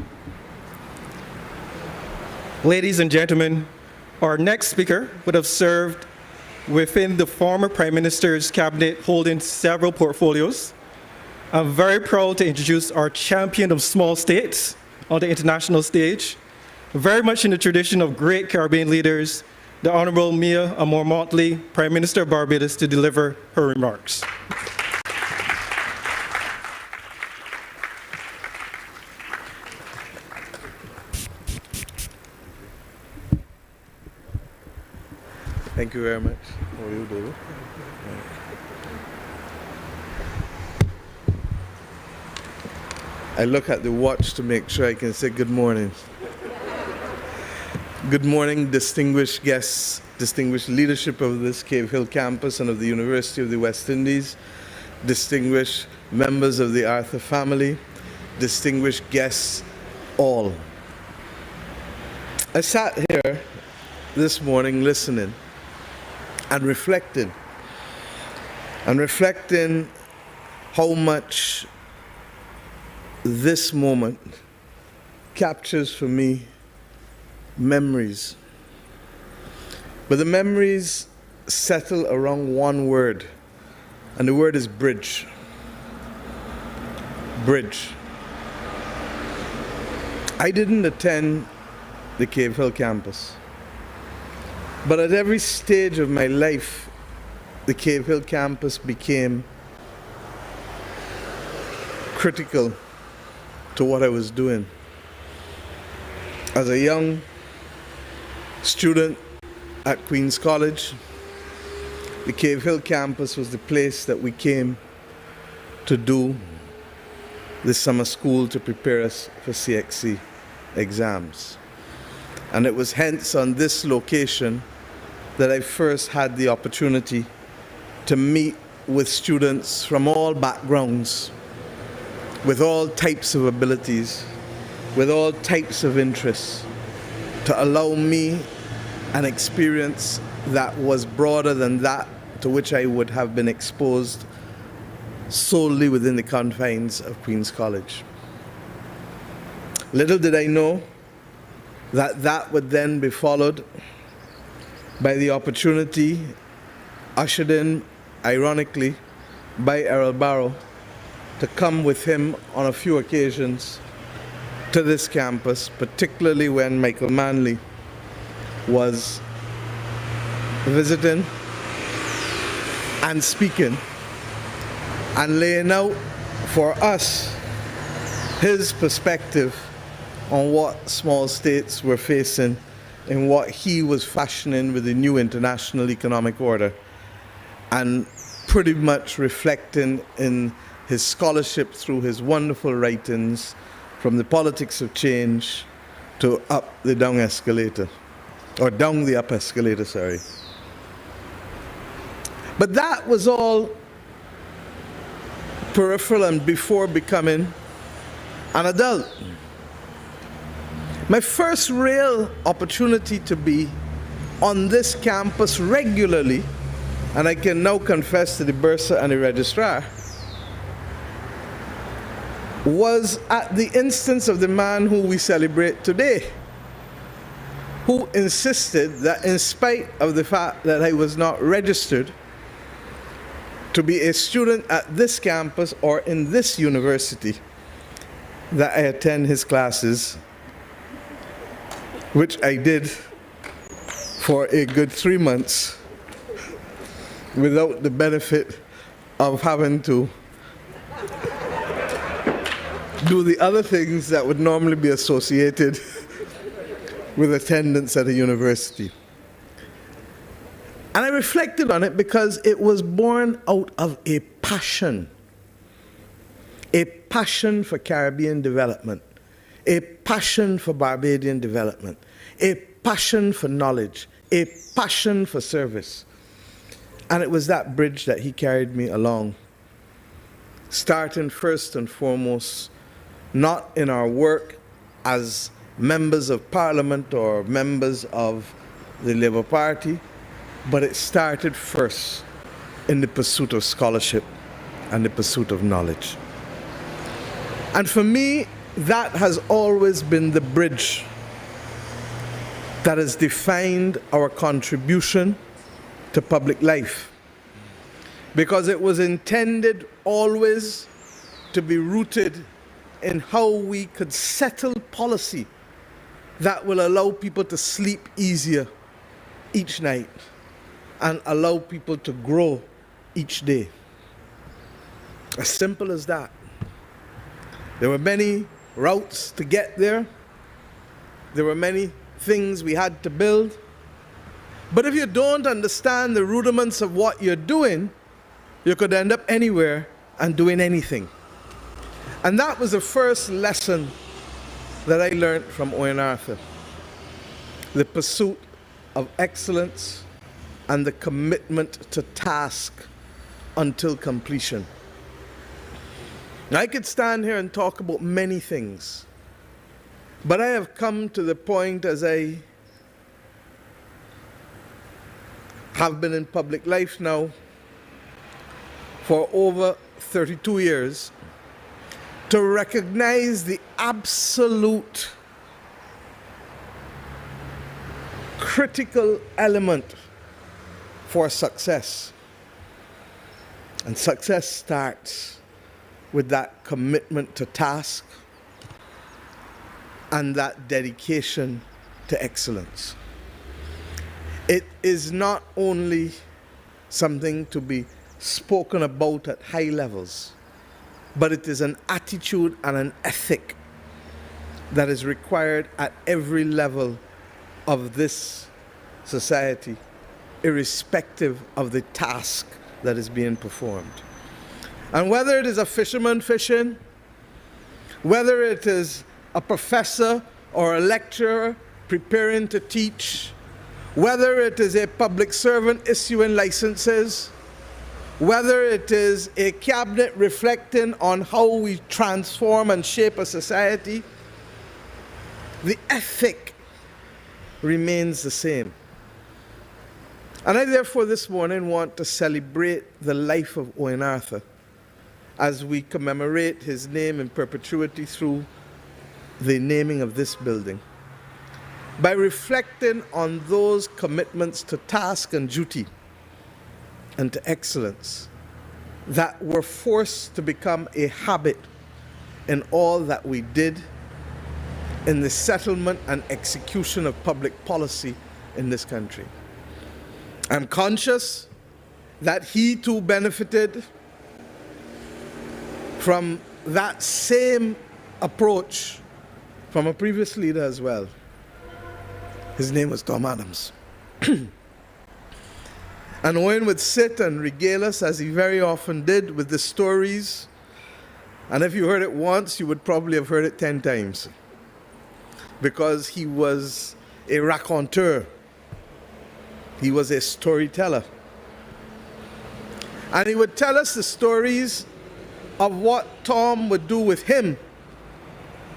Ladies and gentlemen, our next speaker would have served within the former Prime Minister's cabinet, holding several portfolios. I'm very proud to introduce our champion of small states on the international stage, very much in the tradition of great Caribbean leaders, the Honorable Mia Amor Motley, Prime Minister of Barbados, to deliver her remarks. Thank you very much. How are you, David? I look at the watch to make sure I can say good morning. Good morning, distinguished guests, distinguished leadership of this Cave Hill campus and of the University of the West Indies, distinguished members of the Arthur family, distinguished guests, all. I sat here this morning listening and reflecting how much this moment captures for me memories. But the memories settle around one word, and the word is bridge. Bridge. I didn't attend the Cave Hill campus, but at every stage of my life, the Cave Hill campus became critical to what I was doing. As a young student at Queen's College, the Cave Hill campus was the place that we came to do the summer school to prepare us for CXC exams. And it was hence on this location that I first had the opportunity to meet with students from all backgrounds, with all types of abilities, with all types of interests, to allow me an experience that was broader than that to which I would have been exposed solely within the confines of Queen's College. Little did I know that that would then be followed by the opportunity ushered in, ironically, by Errol Barrow to come with him on a few occasions to this campus, particularly when Michael Manley was visiting and speaking and laying out for us his perspective on what small states were facing and what he was fashioning with the new international economic order, and pretty much reflecting in his scholarship through his wonderful writings from the politics of change to up the down escalator, or down the up escalator, sorry. But that was all peripheral and before becoming an adult. My first real opportunity to be on this campus regularly, and I can now confess to the bursar and the registrar, was at the instance of the man who we celebrate today, who insisted that in spite of the fact that I was not registered to be a student at this campus or in this university, that I attend his classes, which I did for a good 3 months without the benefit of having to do the other things that would normally be associated with attendance at a university. And I reflected on it because it was born out of a passion for Caribbean development, a passion for Barbadian development, a passion for knowledge, a passion for service. And it was that bridge that he carried me along, starting first and foremost, not in our work as members of Parliament or members of the Labour Party, but it started first in the pursuit of scholarship and the pursuit of knowledge. And for me, that has always been the bridge that has defined our contribution to public life, because it was intended always to be rooted in how we could settle policy that will allow people to sleep easier each night and allow people to grow each day. As simple as that. There were many routes to get there. There were many things we had to build. But if you don't understand the rudiments of what you're doing, you could end up anywhere and doing anything. And that was the first lesson that I learned from Owen Arthur. The pursuit of excellence and the commitment to task until completion. Now, I could stand here and talk about many things, but I have come to the point, as I have been in public life now for over 32 years, to recognize the absolute critical element for success. And success starts with that commitment to task and that dedication to excellence. It is not only something to be spoken about at high levels, but it is an attitude and an ethic that is required at every level of this society, irrespective of the task that is being performed. And whether it is a fisherman fishing, whether it is a professor or a lecturer preparing to teach, whether it is a public servant issuing licenses, whether it is a cabinet reflecting on how we transform and shape a society, the ethic remains the same. And I therefore this morning want to celebrate the life of Owen Arthur as we commemorate his name in perpetuity through the naming of this building, by reflecting on those commitments to task and duty and to excellence that were forced to become a habit in all that we did in the settlement and execution of public policy in this country. I'm conscious that he too benefited from that same approach from a previous leader as well. His name was Tom Adams. And Owen would sit and regale us, as he very often did, with the stories. And if you heard it once, you would probably have heard it 10 times. Because he was a raconteur. He was a storyteller. And he would tell us the stories of what Tom would do with him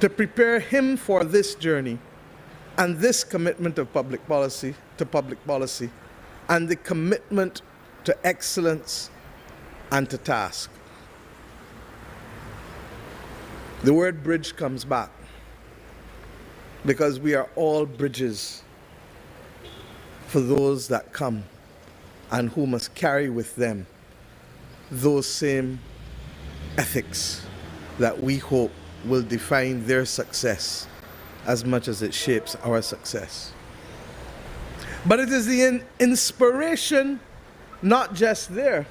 to prepare him for this journey and this commitment of public policy, and the commitment to excellence and to task. The word bridge comes back because we are all bridges for those that come and who must carry with them those same ethics that we hope will define their success as much as it shapes our success. But it is the inspiration not just there.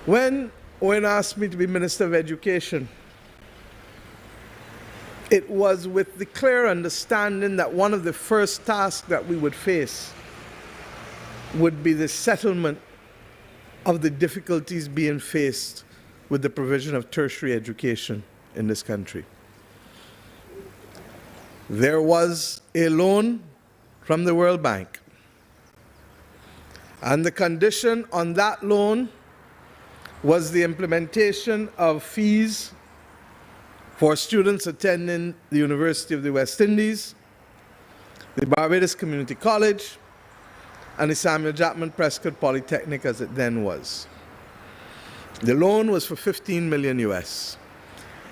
When Owen asked me to be Minister of Education, it was with the clear understanding that one of the first tasks that we would face would be the settlement of the difficulties being faced with the provision of tertiary education in this country. There was a loan from the World Bank, and the condition on that loan was the implementation of fees for students attending the University of the West Indies, the Barbados Community College, and the Samuel Jackman Prescott Polytechnic as it then was. The loan was for $15 million US.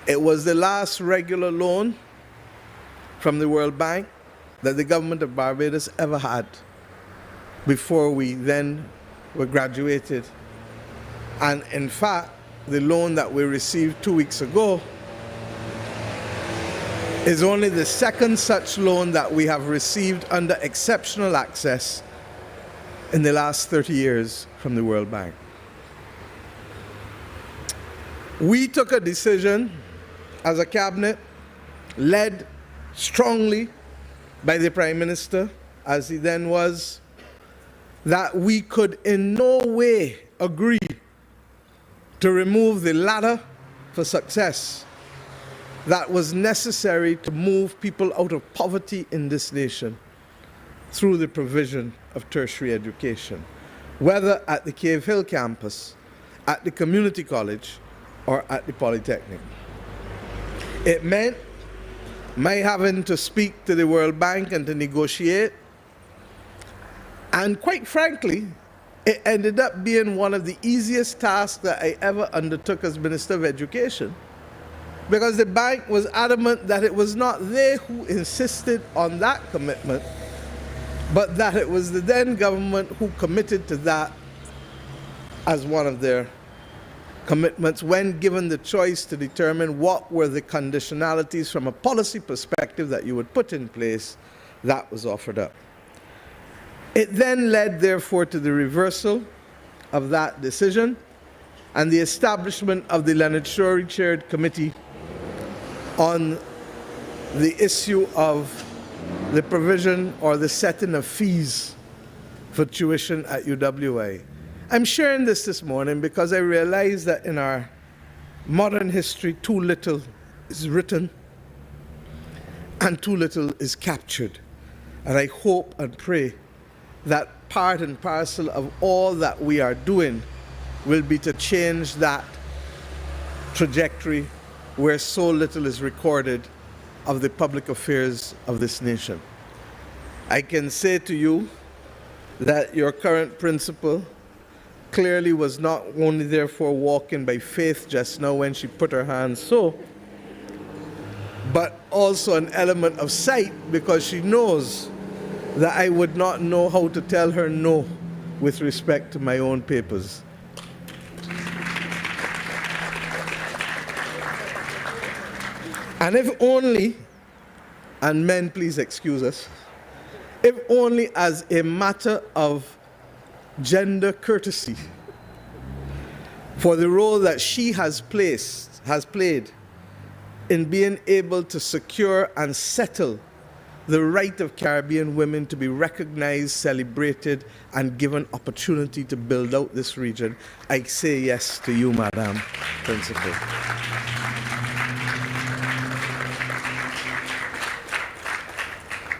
It was the last regular loan from the World Bank that the government of Barbados ever had before we then were graduated. And in fact, the loan that we received 2 weeks ago is only the second such loan that we have received under exceptional access in the last 30 years from the World Bank. We took a decision as a cabinet, led strongly by the Prime Minister, as he then was, that we could in no way agree to remove the ladder for success that was necessary to move people out of poverty in this nation through the provision of tertiary education, whether at the Cave Hill campus, at the community college, or at the Polytechnic. It meant my having to speak to the World Bank and to negotiate, and quite frankly, it ended up being one of the easiest tasks that I ever undertook as Minister of Education, because the bank was adamant that it was not they who insisted on that commitment, but that it was the then government who committed to that as one of their commitments when given the choice to determine what were the conditionalities from a policy perspective that you would put in place. That was offered up. It then led, therefore, to the reversal of that decision and the establishment of the Leonard Shorey-chaired committee on the issue of the provision or the setting of fees for tuition at UWI. I'm sharing this morning because I realize that in our modern history, too little is written and too little is captured. And I hope and pray that part and parcel of all that we are doing will be to change that trajectory where so little is recorded of the public affairs of this nation. I can say to you that your current principal clearly was not only therefore walking by faith just now when she put her hands so, but also an element of sight, because she knows that I would not know how to tell her no with respect to my own papers. And if only, and men please excuse us, if only as a matter of gender courtesy for the role that she has played in being able to secure and settle the right of Caribbean women to be recognized, celebrated, and given opportunity to build out this region, I say yes to you, Madam Principal.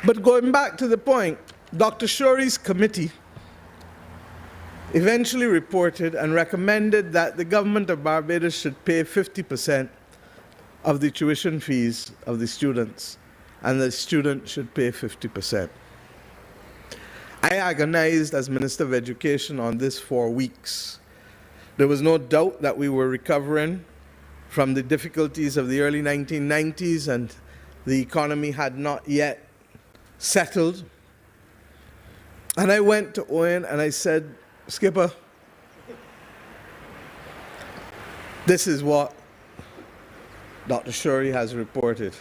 But going back to the point, Dr. Shorey's committee eventually reported and recommended that the government of Barbados should pay 50% of the tuition fees of the students, and the student should pay 50%. I agonized as Minister of Education on this for weeks. There was no doubt that we were recovering from the difficulties of the early 1990s and the economy had not yet settled. And I went to OWEN and I said, Skipper, this is what Dr. Shorey has reported.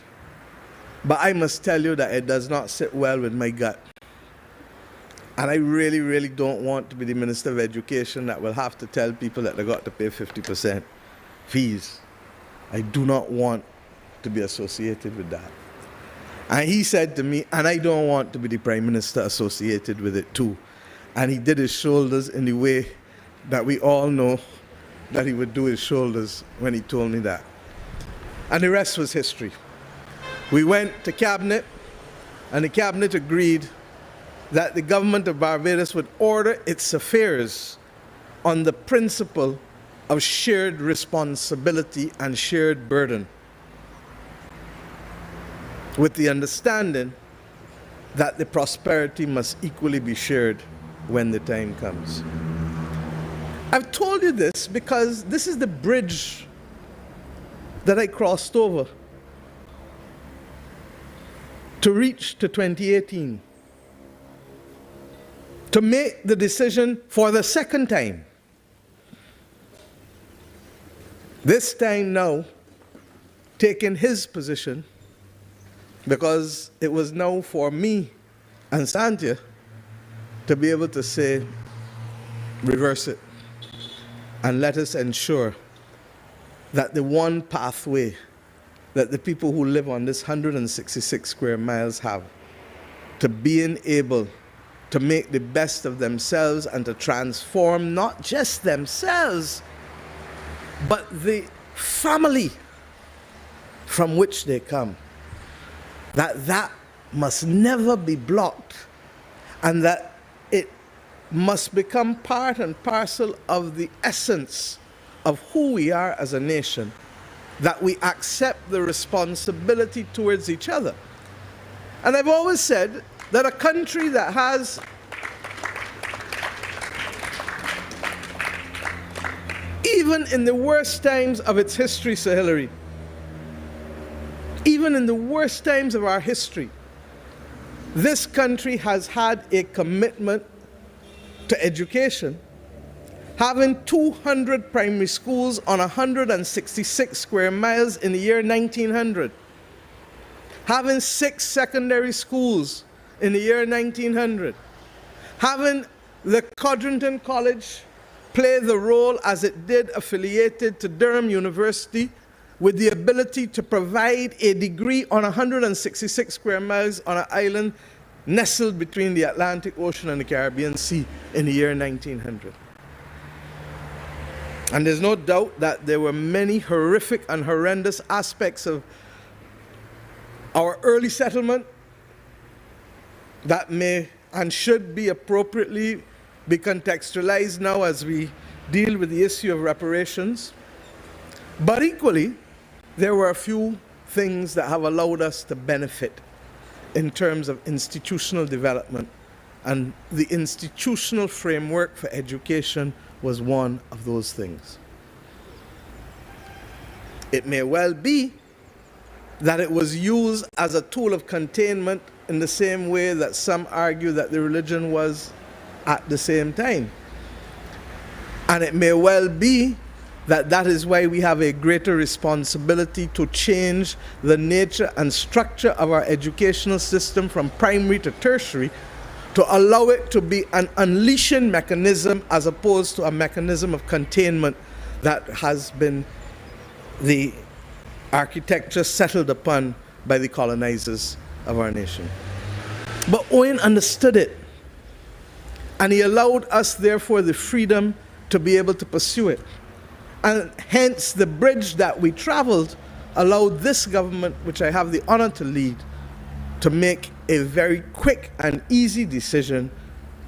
But I must tell you that it does not sit well with my gut. And I really, really don't want to be the Minister of Education that will have to tell people that they've got to pay 50% fees. I do not want to be associated with that. And he said to me, and I don't want to be the Prime Minister associated with it too. And he did his shoulders in the way that we all know that he would do his shoulders when he told me that. And the rest was history. We went to Cabinet, and the Cabinet agreed that the government of Barbados would order its affairs on the principle of shared responsibility and shared burden, with the understanding that the prosperity must equally be shared when the time comes. I've told you this because this is the bridge that I crossed over to reach to 2018, to make the decision for the second time. This time now, taking his position, because it was now for me and Santia to be able to say, reverse it, and let us ensure that the one pathway that the people who live on this 166 square miles have to being able to make the best of themselves and to transform not just themselves, but the family from which they come. That must never be blocked, and that it must become part and parcel of the essence of who we are as a nation, that we accept the responsibility towards each other. And I've always said that a country that has even in the worst times of its history, Sir Hilary, even in the worst times of our history, this country has had a commitment to education, having 200 primary schools on 166 square miles in the year 1900, having 6 secondary schools in the year 1900, having the Codrington College play the role as it did affiliated to Durham University, with the ability to provide a degree on 166 square miles on an island nestled between the Atlantic Ocean and the Caribbean Sea in the year 1900. And there's no doubt that there were many horrific and horrendous aspects of our early settlement that may and should be appropriately be contextualized now as we deal with the issue of reparations. But equally, there were a few things that have allowed us to benefit in terms of institutional development, and the institutional framework for education was one of those things. It may well be that it was used as a tool of containment in the same way that some argue that the religion was at the same time. And it may well be that that is why we have a greater responsibility to change the nature and structure of our educational system from primary to tertiary, to allow it to be an unleashing mechanism as opposed to a mechanism of containment that has been the architecture settled upon by the colonizers of our nation. But Owen understood it, and he allowed us, therefore, the freedom to be able to pursue it. And hence, the bridge that we traveled allowed this government, which I have the honor to lead, to make a very quick and easy decision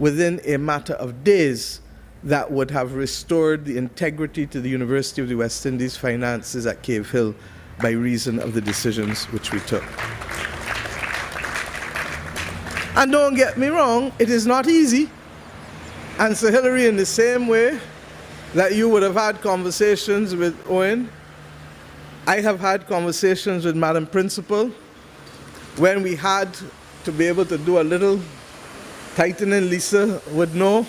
within a matter of days that would have restored the integrity to the University of the West Indies finances at Cave Hill by reason of the decisions which we took. And don't get me wrong, it is not easy. And Sir Hilary, in the same way that you would have had conversations with Owen, I have had conversations with Madam Principal when we had to be able to do a little tightening, Lisa would know.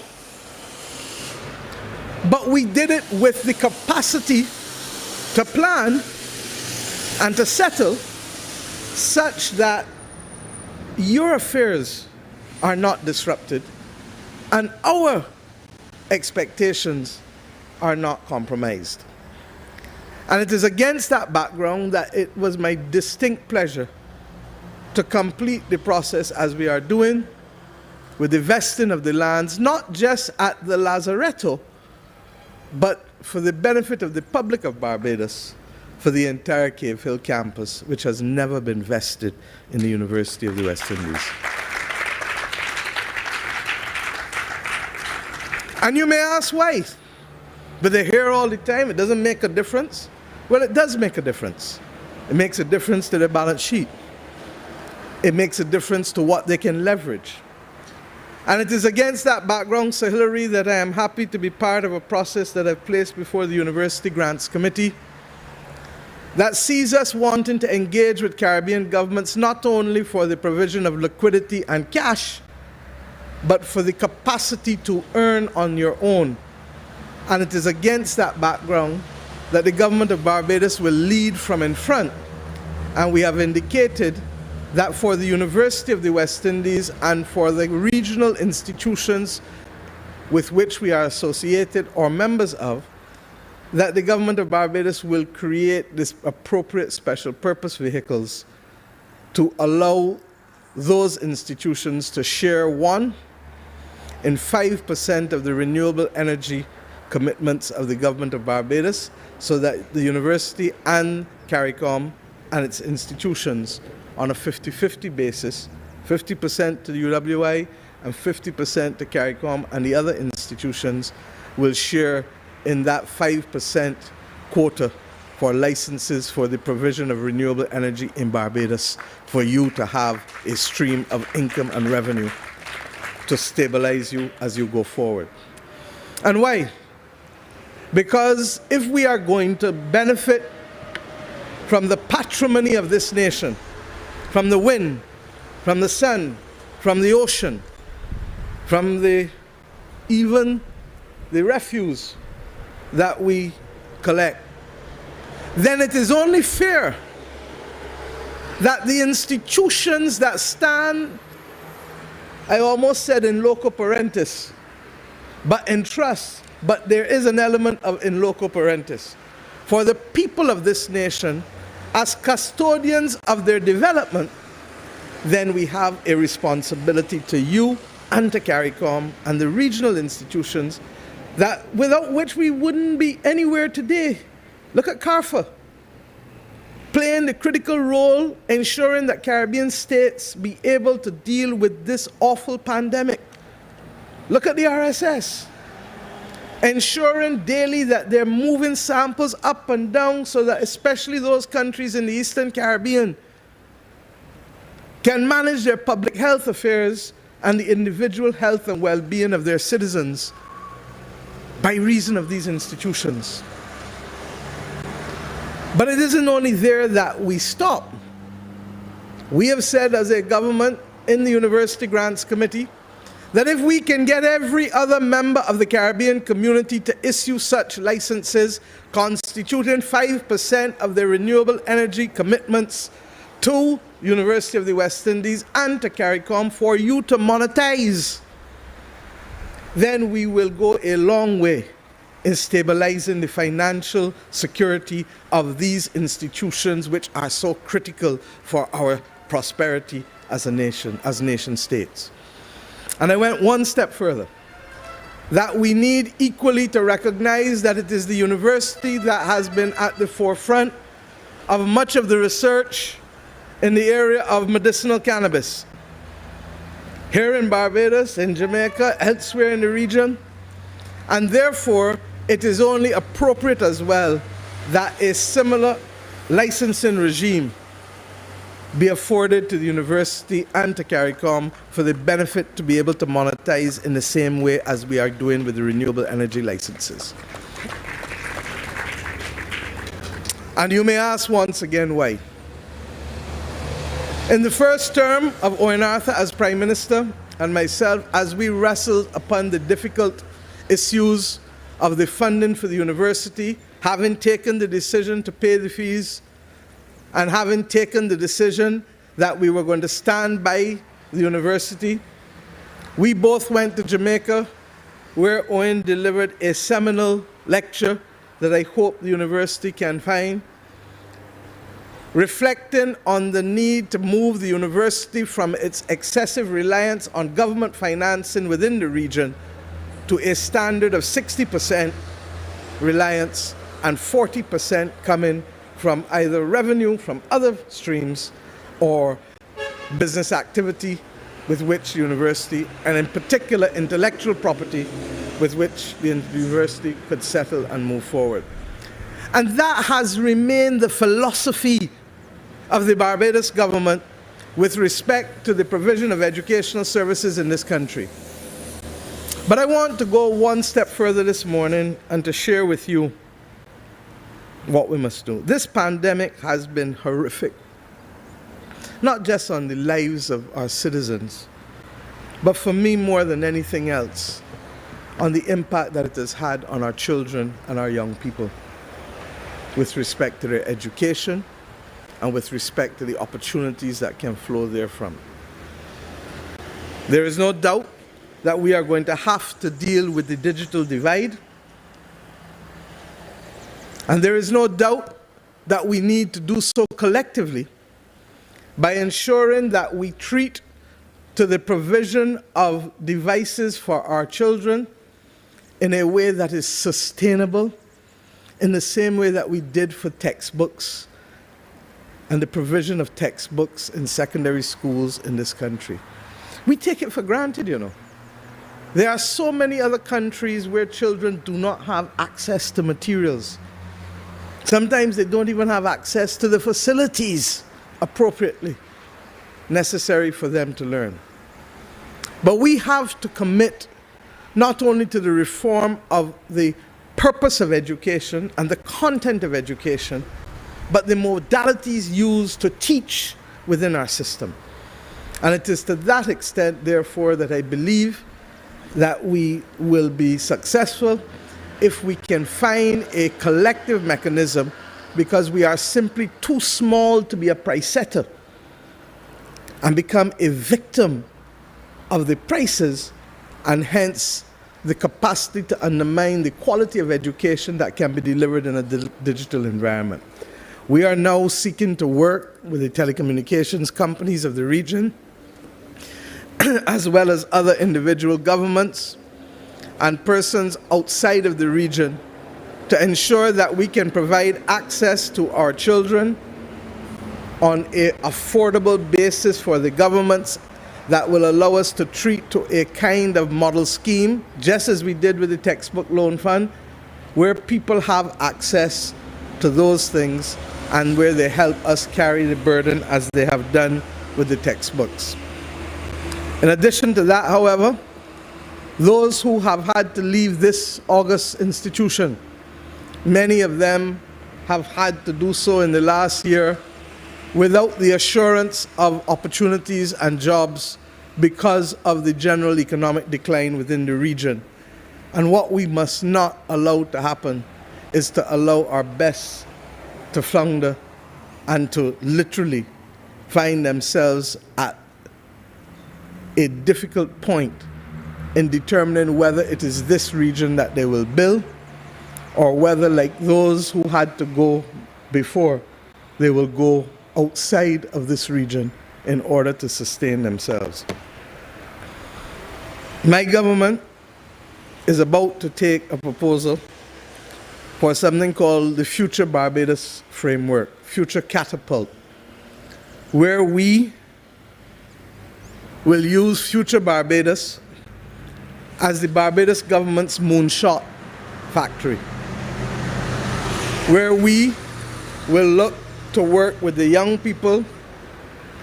But we did it with the capacity to plan and to settle such that your affairs are not disrupted and our expectations are not compromised. And it is against that background that it was my distinct pleasure to complete the process as we are doing with the vesting of the lands, not just at the Lazaretto, but for the benefit of the public of Barbados, for the entire Cave Hill campus, which has never been vested in the University of the West Indies. And you may ask why, but they hear all the time, it doesn't make a difference. Well, it does make a difference. It makes a difference to their balance sheet. It makes a difference to what they can leverage. And it is against that background, Sir Hilary, that I am happy to be part of a process that I've placed before the University Grants Committee that sees us wanting to engage with Caribbean governments not only for the provision of liquidity and cash, but for the capacity to earn on your own. And it is against that background that the government of Barbados will lead from in front. And we have indicated that for the University of the West Indies and for the regional institutions with which we are associated or members of, that the government of Barbados will create this appropriate special purpose vehicles to allow those institutions to share, one, in 5% of the renewable energy commitments of the government of Barbados, so that the university and CARICOM and its institutions, on a 50-50 basis, 50% to the UWI and 50% to CARICOM and the other institutions, will share in that 5% quota for licenses for the provision of renewable energy in Barbados, for you to have a stream of income and revenue to stabilize you as you go forward. And why? Because if we are going to benefit from the patrimony of this nation, from the wind, from the sun, from the ocean, from even the refuse that we collect, then it is only fair that the institutions that stand, I almost said in loco parentis, but in trust, but there is an element of in loco parentis, for the people of this nation, as custodians of their development, then we have a responsibility to you and to CARICOM and the regional institutions that without which we wouldn't be anywhere today. Look at CARFA, playing the critical role ensuring that Caribbean states be able to deal with this awful pandemic. Look at the RSS, ensuring daily that they're moving samples up and down so that especially those countries in the Eastern Caribbean can manage their public health affairs and the individual health and well-being of their citizens by reason of these institutions. But it isn't only there that we stop. We have said as a government in the University Grants Committee that if we can get every other member of the Caribbean community to issue such licenses constituting 5% of their renewable energy commitments to University of the West Indies and to CARICOM for you to monetize, then we will go a long way in stabilizing the financial security of these institutions which are so critical for our prosperity as a nation, as nation states. And I went one step further, that we need equally to recognize that it is the university that has been at the forefront of much of the research in the area of medicinal cannabis. Here in Barbados, in Jamaica, elsewhere in the region, and therefore it is only appropriate as well that a similar licensing regime be afforded to the university and to CARICOM for the benefit to be able to monetize in the same way as we are doing with the renewable energy licenses. And you may ask once again why. In the first term of Owen Arthur as Prime Minister and myself, as we wrestled upon the difficult issues of the funding for the university, having taken the decision to pay the fees and having taken the decision that we were going to stand by the university, we both went to Jamaica, where Owen delivered a seminal lecture that I hope the university can find, reflecting on the need to move the university from its excessive reliance on government financing within the region to a standard of 60% reliance and 40% coming from either revenue from other streams or business activity with which the university, and in particular intellectual property, with which the university could settle and move forward. And that has remained the philosophy of the Barbados government with respect to the provision of educational services in this country. But I want to go one step further this morning and to share with you what we must do. This pandemic has been horrific, not just on the lives of our citizens, but for me more than anything else, on the impact that it has had on our children and our young people with respect to their education and with respect to the opportunities that can flow therefrom. There is no doubt that we are going to have to deal with the digital divide. And there is no doubt that we need to do so collectively by ensuring that we treat to the provision of devices for our children in a way that is sustainable, in the same way that we did for textbooks and the provision of textbooks in secondary schools in this country. We take it for granted, you know. There are so many other countries where children do not have access to materials. Sometimes they don't even have access to the facilities appropriately necessary for them to learn. But we have to commit not only to the reform of the purpose of education and the content of education, but the modalities used to teach within our system. And it is to that extent, therefore, that I believe that we will be successful if we can find a collective mechanism, because we are simply too small to be a price setter and become a victim of the prices, and hence the capacity to undermine the quality of education that can be delivered in a digital environment. We are now seeking to work with the telecommunications companies of the region, as well as other individual governments and persons outside of the region, to ensure that we can provide access to our children on an affordable basis for the governments that will allow us to treat to a kind of model scheme, just as we did with the textbook loan fund, where people have access to those things and where they help us carry the burden as they have done with the textbooks. In addition to that, however, those who have had to leave this august institution, many of them have had to do so in the last year without the assurance of opportunities and jobs because of the general economic decline within the region. And what we must not allow to happen is to allow our best to flounder and to literally find themselves at a difficult point in determining whether it is this region that they will build, or whether, like those who had to go before, they will go outside of this region in order to sustain themselves. My government is about to take a proposal for something called the Future Barbados Framework, Future Catapult, where we will use Future Barbados as the Barbados government's moonshot factory, where we will look to work with the young people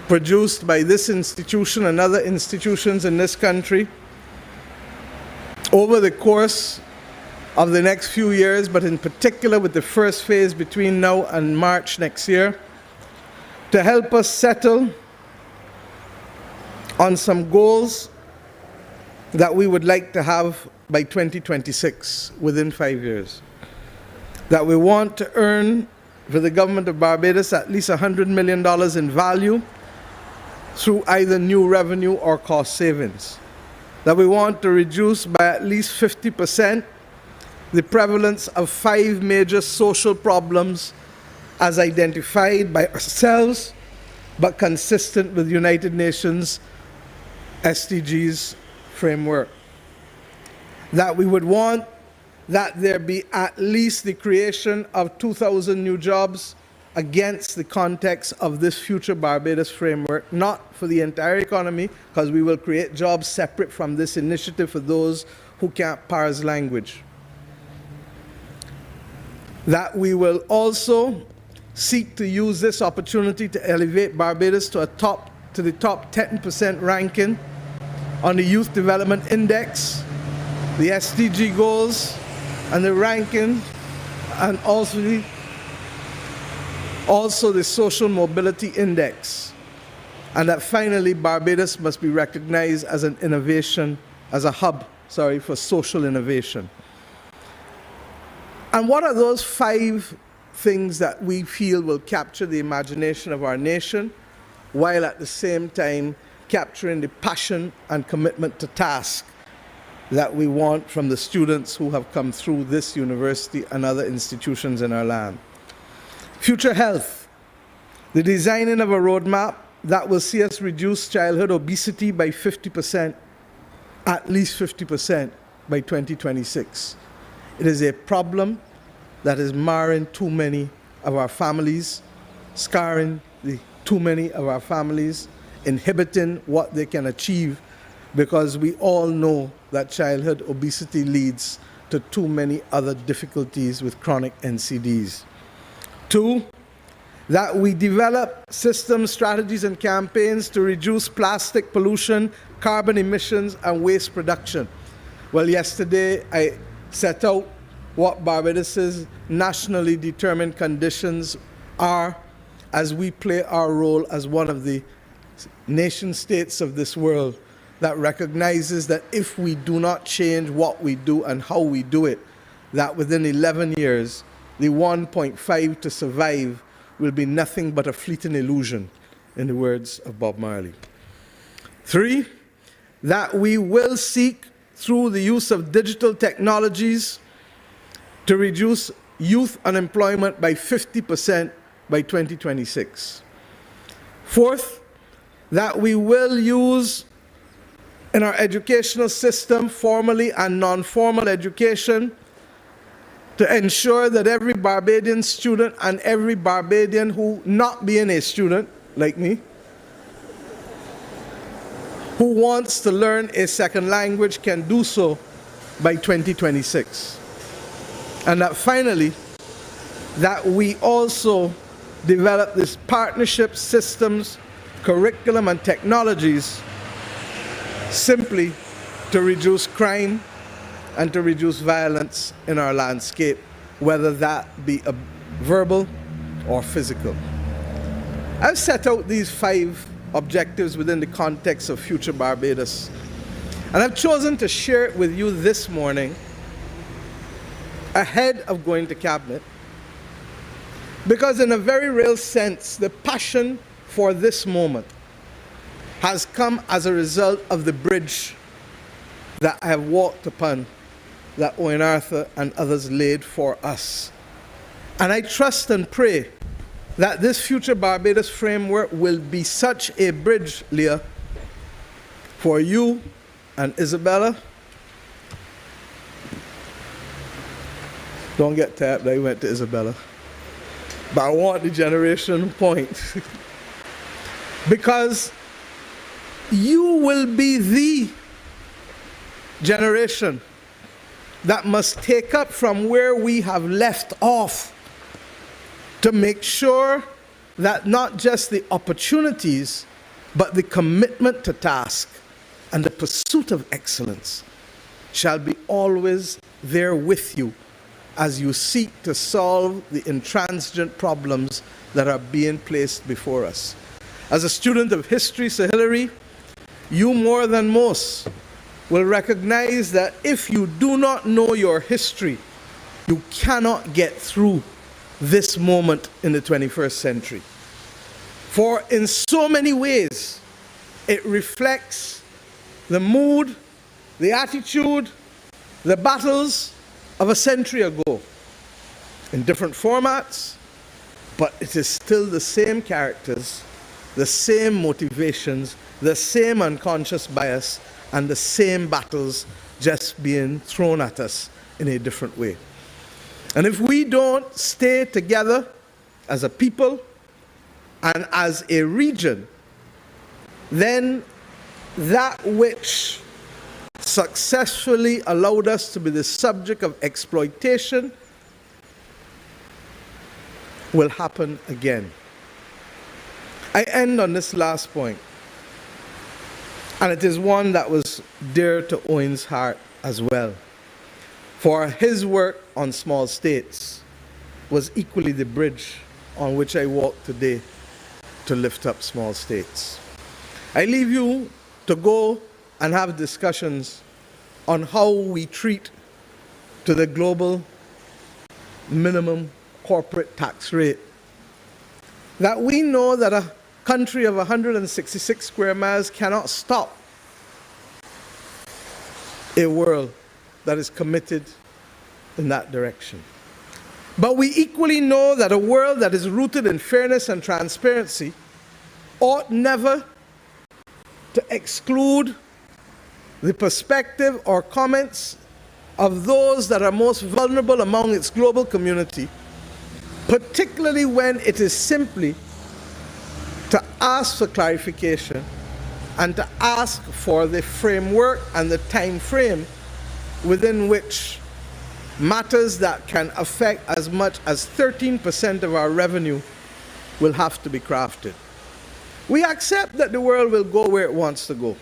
produced by this institution and other institutions in this country over the course of the next few years, but in particular with the first phase between now and March next year, to help us settle on some goals that we would like to have by 2026, within 5 years. That we want to earn for the government of Barbados at least $100 million in value through either new revenue or cost savings. That we want to reduce by at least 50% the prevalence of 5 major social problems as identified by ourselves, but consistent with United Nations SDGs framework. That we would want that there be at least the creation of 2,000 new jobs against the context of this Future Barbados framework, not for the entire economy, because we will create jobs separate from this initiative for those who can't parse language. That we will also seek to use this opportunity to elevate Barbados to the top 10% ranking on the Youth Development Index, the SDG goals, and the ranking, and also the Social Mobility Index. And that finally, Barbados must be recognized as an innovation, as a hub, for social innovation. And what are those 5 things that we feel will capture the imagination of our nation, while at the same time capturing the passion and commitment to task that we want from the students who have come through this university and other institutions in our land? Future health, the designing of a roadmap that will see us reduce childhood obesity by 50%, at least 50% by 2026. It is a problem that is marring too many of our families, scarring too many of our families, inhibiting what they can achieve, because we all know that childhood obesity leads to too many other difficulties with chronic NCDs. 2, that we develop systems, strategies, and campaigns to reduce plastic pollution, carbon emissions, and waste production. Well, yesterday I set out what Barbados's nationally determined conditions are as we play our role as one of the nation states of this world that recognizes that if we do not change what we do and how we do it, that within 11 years, the 1.5 to survive will be nothing but a fleeting illusion, in the words of Bob Marley. 3, that we will seek, through the use of digital technologies, to reduce youth unemployment by 50% by 2026. 4th, that we will use in our educational system, formally and non-formal education, to ensure that every Barbadian student and every Barbadian who, not being a student, like me, who wants to learn a second language can do so by 2026. And that finally, that we also develop these partnership systems, curriculum, and technologies simply to reduce crime and to reduce violence in our landscape, whether that be verbal or physical. I've set out these 5 objectives within the context of Future Barbados, and I've chosen to share it with you this morning ahead of going to Cabinet, because in a very real sense, the passion for this moment has come as a result of the bridge that I have walked upon, that Owen Arthur and others laid for us. And I trust and pray that this Future Barbados framework will be such a bridge, Leah, for you and Isabella. Don't get tapped, I went to Isabella. But I want the generation point. Because you will be the generation that must take up from where we have left off to make sure that not just the opportunities, but the commitment to task and the pursuit of excellence shall be always there with you as you seek to solve the intransigent problems that are being placed before us. As a student of history, Sir Hilary, you more than most will recognize that if you do not know your history, you cannot get through this moment in the 21st century. For in so many ways, it reflects the mood, the attitude, the battles of a century ago in different formats, but it is still the same characters, the same motivations, the same unconscious bias, and the same battles just being thrown at us in a different way. And if we don't stay together as a people and as a region, then that which successfully allowed us to be the subject of exploitation will happen again. I end on this last point, and it is one that was dear to Owen's heart as well. For his work on small states was equally the bridge on which I walk today to lift up small states. I leave you to go and have discussions on how we treat to the global minimum corporate tax rate. That we know that a country of 166 square miles cannot stop a world that is committed in that direction. But we equally know that a world that is rooted in fairness and transparency ought never to exclude the perspective or comments of those that are most vulnerable among its global community, particularly when it is simply to ask for clarification and to ask for the framework and the time frame within which matters that can affect as much as 13% of our revenue will have to be crafted. We accept that the world will go where it wants to go,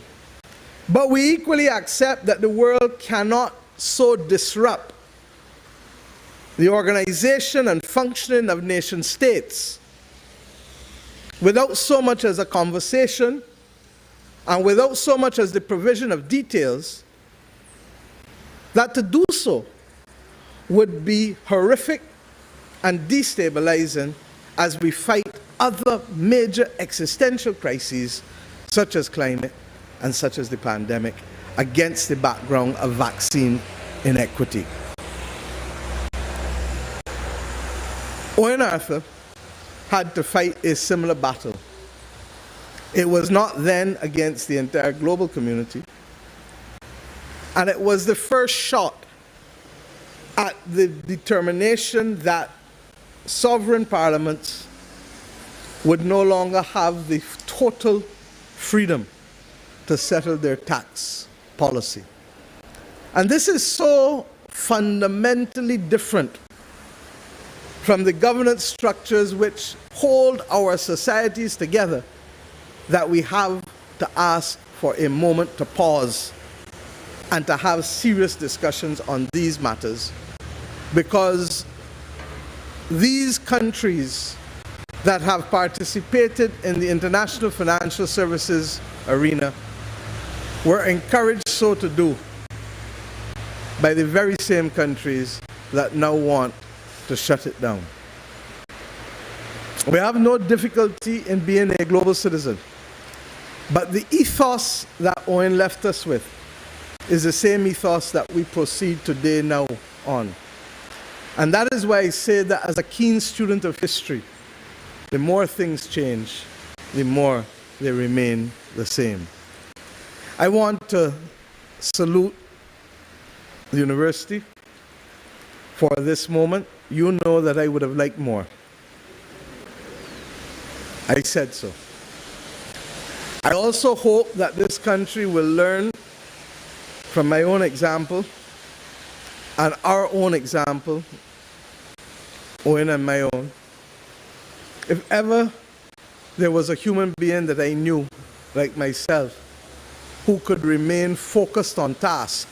but we equally accept that the world cannot so disrupt the organization and functioning of nation states without so much as a conversation and without so much as the provision of details, that to do so would be horrific and destabilizing as we fight other major existential crises such as climate and such as the pandemic against the background of vaccine inequity. Owen Arthur had to fight a similar battle. It was not then against the entire global community, and it was the first shot at the determination that sovereign parliaments would no longer have the total freedom to settle their tax policy. And this is so fundamentally different from the governance structures which hold our societies together that we have to ask for a moment to pause and to have serious discussions on these matters, because these countries that have participated in the international financial services arena were encouraged so to do by the very same countries that now want to shut it down. We have no difficulty in being a global citizen, but the ethos that Owen left us with is the same ethos that we proceed today now on. And that is why I say that as a keen student of history, the more things change, the more they remain the same. I want to salute the university for this moment. You know that I would have liked more. I said so. I also hope that this country will learn from my own example and our own example, Owen and my own. If ever there was a human being that I knew, like myself, who could remain focused on task,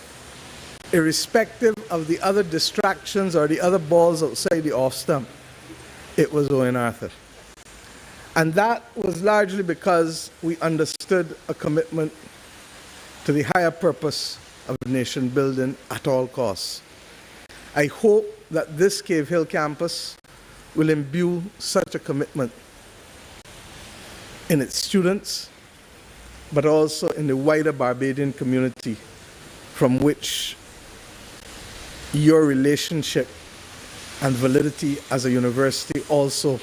irrespective of the other distractions or the other balls outside the off stump, it was Owen Arthur. And that was largely because we understood a commitment to the higher purpose of nation building at all costs. I hope that this Cave Hill campus will imbue such a commitment in its students, but also in the wider Barbadian community from which your relationship and validity as a university also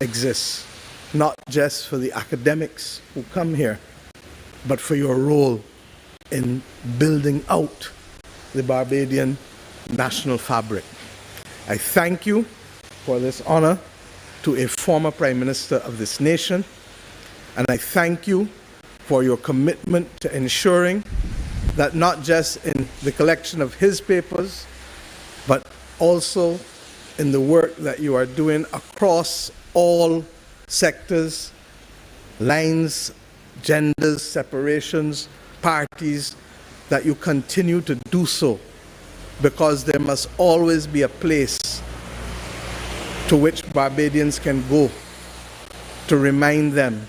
exists, not just for the academics who come here, but for your role in building out the Barbadian national fabric. I thank you for this honor to a former Prime Minister of this nation, and I thank you for your commitment to ensuring that not just in the collection of his papers, but also in the work that you are doing across all sectors, lines, genders, separations, parties, that you continue to do so, because there must always be a place to which Barbadians can go to remind them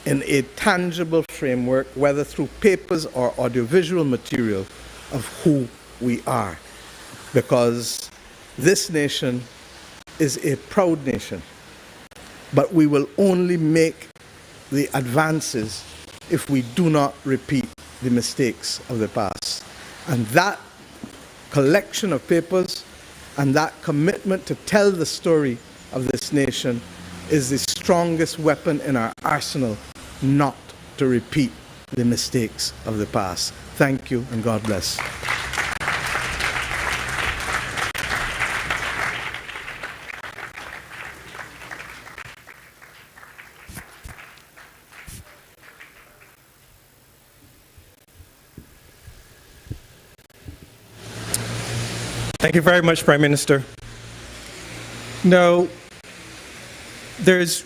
in a tangible framework, whether through papers or audiovisual material, of who we are. Because this nation is a proud nation, but we will only make the advances if we do not repeat the mistakes of the past. And that collection of papers and that commitment to tell the story of this nation is the strongest weapon in our arsenal not to repeat the mistakes of the past. Thank you, and God bless. Thank you very much, Prime Minister. Now, there's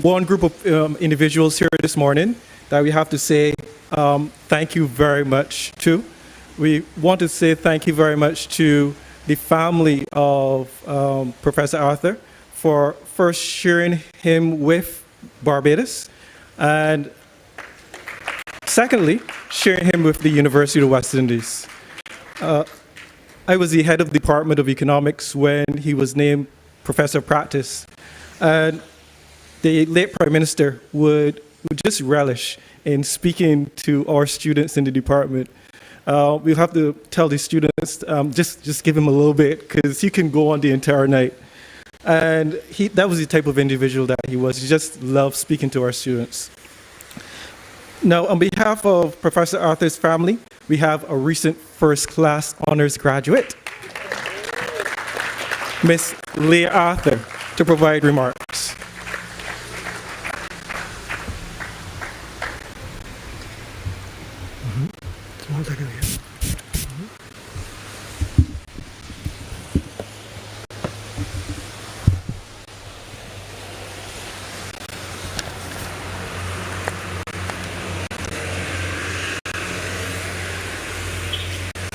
one group of individuals here this morning that we have to say thank you very much to. We want to say thank you very much to the family of Professor Arthur for first sharing him with Barbados, and secondly, sharing him with the University of the West Indies. I was the head of the Department of Economics when he was named Professor of Practice, and the late Prime Minister would just relish in speaking to our students in the department. We'll have to tell the students, just give him a little bit, because he can go on the entire night. And that was the type of individual that he was. He just loved speaking to our students. Now, on behalf of Professor Arthur's family, we have a recent first-class honors graduate, Miss Leah Arthur, to provide remarks.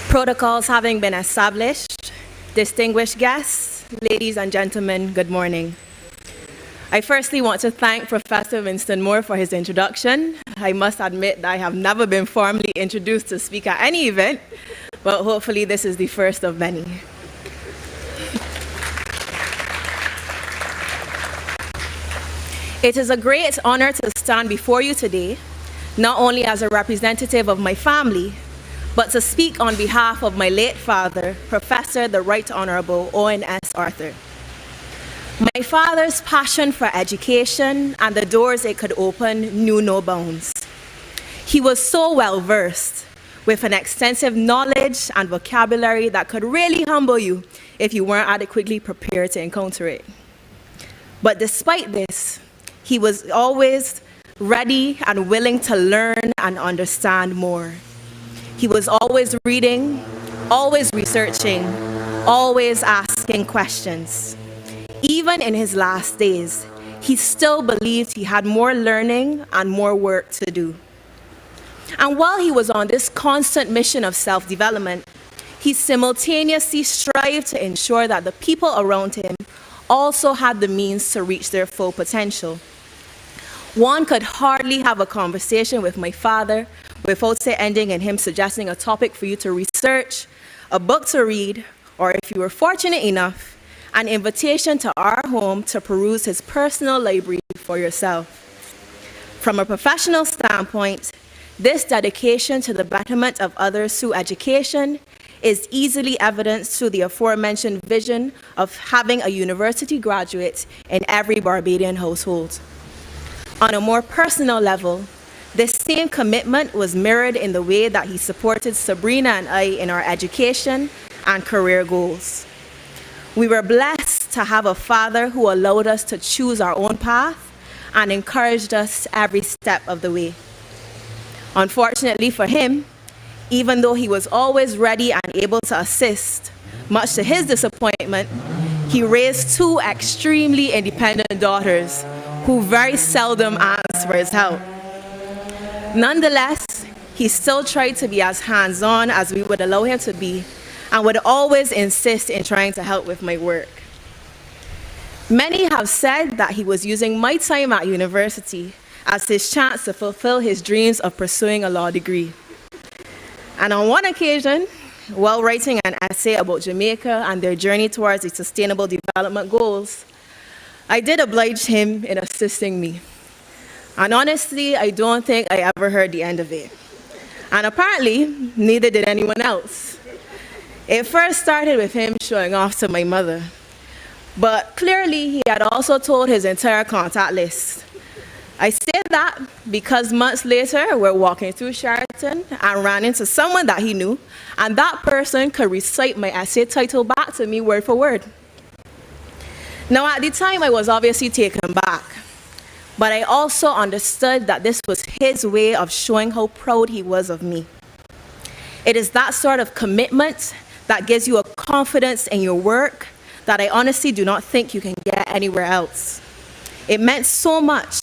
Protocols having been established, distinguished guests, ladies and gentlemen, good morning. I firstly want to thank Professor Winston Moore for his introduction. I must admit that I have never been formally introduced to speak at any event, but hopefully this is the first of many. It is a great honor to stand before you today, not only as a representative of my family, but to speak on behalf of my late father, Professor the Right Honorable OWEN Arthur. My father's passion for education and the doors it could open knew no bounds. He was so well-versed with an extensive knowledge and vocabulary that could really humble you if you weren't adequately prepared to encounter it. But despite this, he was always ready and willing to learn and understand more. He was always reading, always researching, always asking questions. Even in his last days, he still believed he had more learning and more work to do. And while he was on this constant mission of self-development, he simultaneously strived to ensure that the people around him also had the means to reach their full potential. One could hardly have a conversation with my father without ending in him suggesting a topic for you to research, a book to read, or if you were fortunate enough, an invitation to our home to peruse his personal library for yourself. From a professional standpoint, this dedication to the betterment of others through education is easily evidenced through the aforementioned vision of having a university graduate in every Barbadian household. On a more personal level, this same commitment was mirrored in the way that he supported Sabrina and I in our education and career goals. We were blessed to have a father who allowed us to choose our own path and encouraged us every step of the way. Unfortunately for him, even though he was always ready and able to assist, much to his disappointment, he raised two extremely independent daughters who very seldom asked for his help. Nonetheless, he still tried to be as hands-on as we would allow him to be, and would always insist in trying to help with my work. Many have said that he was using my time at university as his chance to fulfill his dreams of pursuing a law degree. And on one occasion, while writing an essay about Jamaica and their journey towards its sustainable development goals, I did oblige him in assisting me. And honestly, I don't think I ever heard the end of it. And apparently, neither did anyone else. It first started with him showing off to my mother. But clearly, he had also told his entire contact list. I say that because months later, we're walking through Sheraton and ran into someone that he knew, and that person could recite my essay title back to me word for word. Now, at the time, I was obviously taken back, but I also understood that this was his way of showing how proud he was of me. It is that sort of commitment that gives you a confidence in your work that I honestly do not think you can get anywhere else. It meant so much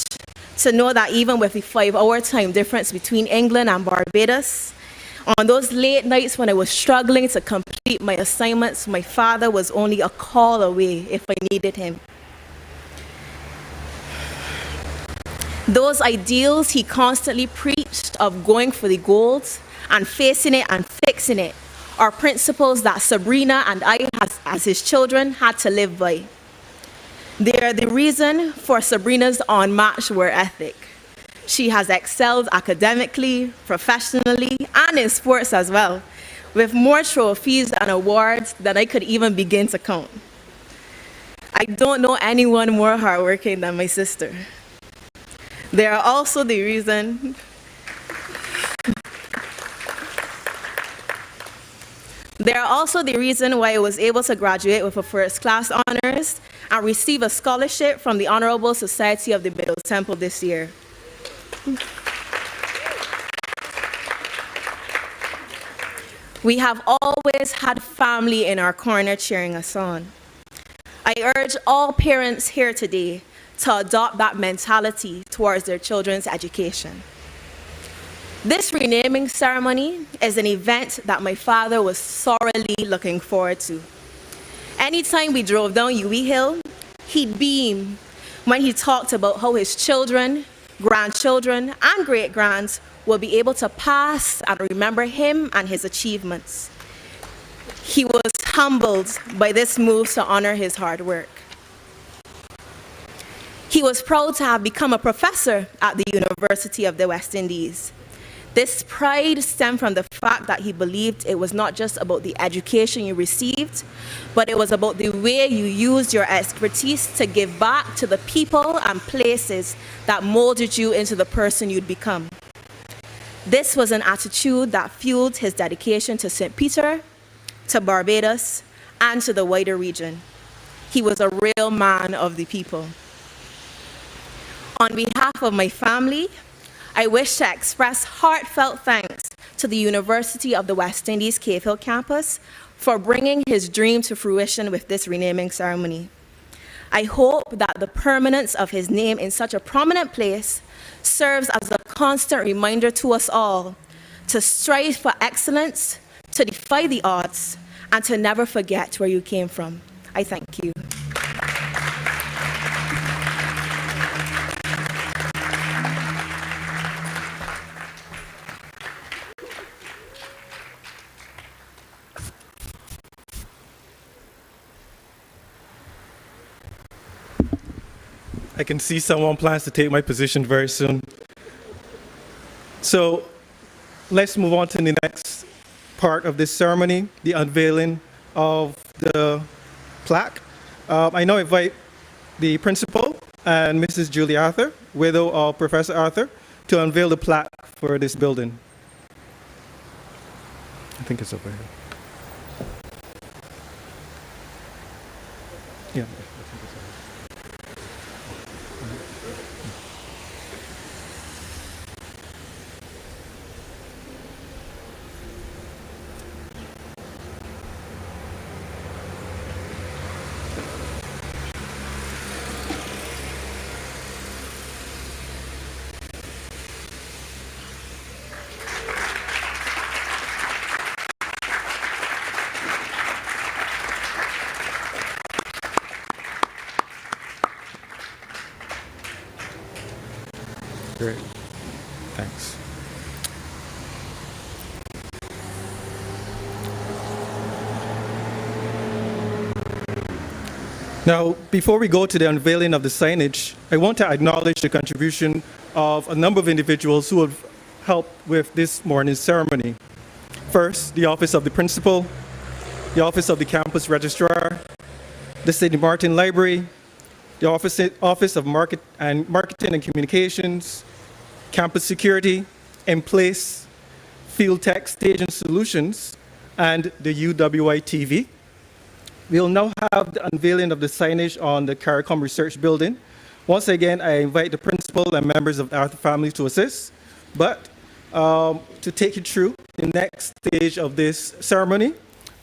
to know that even with the 5-hour time difference between England and Barbados, on those late nights when I was struggling to complete my assignments, my father was only a call away if I needed him. Those ideals he constantly preached of going for the gold and facing it and fixing it are principles that Sabrina and I, as his children, had to live by. They are the reason for Sabrina's unmatched work ethic. She has excelled academically, professionally, and in sports as well, with more trophies and awards than I could even begin to count. I don't know anyone more hardworking than my sister. They are also the reason why I was able to graduate with a first-class honors and receive a scholarship from the Honorable Society of the Middle Temple this year. We have always had family in our corner cheering us on. I urge all parents here today to adopt that mentality towards their children's education. This renaming ceremony is an event that my father was sorely looking forward to. Anytime we drove down UE Hill, he'd beam when he talked about how his children, grandchildren, and great-grands will be able to pass and remember him and his achievements. He was humbled by this move to honor his hard work. He was proud to have become a professor at the University of the West Indies. This pride stemmed from the fact that he believed it was not just about the education you received, but it was about the way you used your expertise to give back to the people and places that molded you into the person you'd become. This was an attitude that fueled his dedication to St. Peter, to Barbados, and to the wider region. He was a real man of the people. On behalf of my family, I wish to express heartfelt thanks to the University of the West Indies Cave Hill campus for bringing his dream to fruition with this renaming ceremony. I hope that the permanence of his name in such a prominent place serves as a constant reminder to us all to strive for excellence, to defy the odds, and to never forget where you came from. I thank you. I can see someone plans to take my position very soon. So let's move on to the next part of this ceremony, the unveiling of the plaque. I now invite the principal and Mrs. Julie Arthur, widow of Professor Arthur, to unveil the plaque for this building. I think it's over here. Yeah. Great. Thanks. Now, before we go to the unveiling of the signage, I want to acknowledge the contribution of a number of individuals who have helped with this morning's ceremony. First, the Office of the Principal, the Office of the Campus Registrar, the St. Martin Library, the Office of Marketing and Communications, Campus Security, In Place, Field Tech Stage and Solutions, and the UWI TV. We'll now have the unveiling of the signage on the CARICOM Research Building. Once again, I invite the principal and members of the Arthur family to assist. But to take you through the next stage of this ceremony,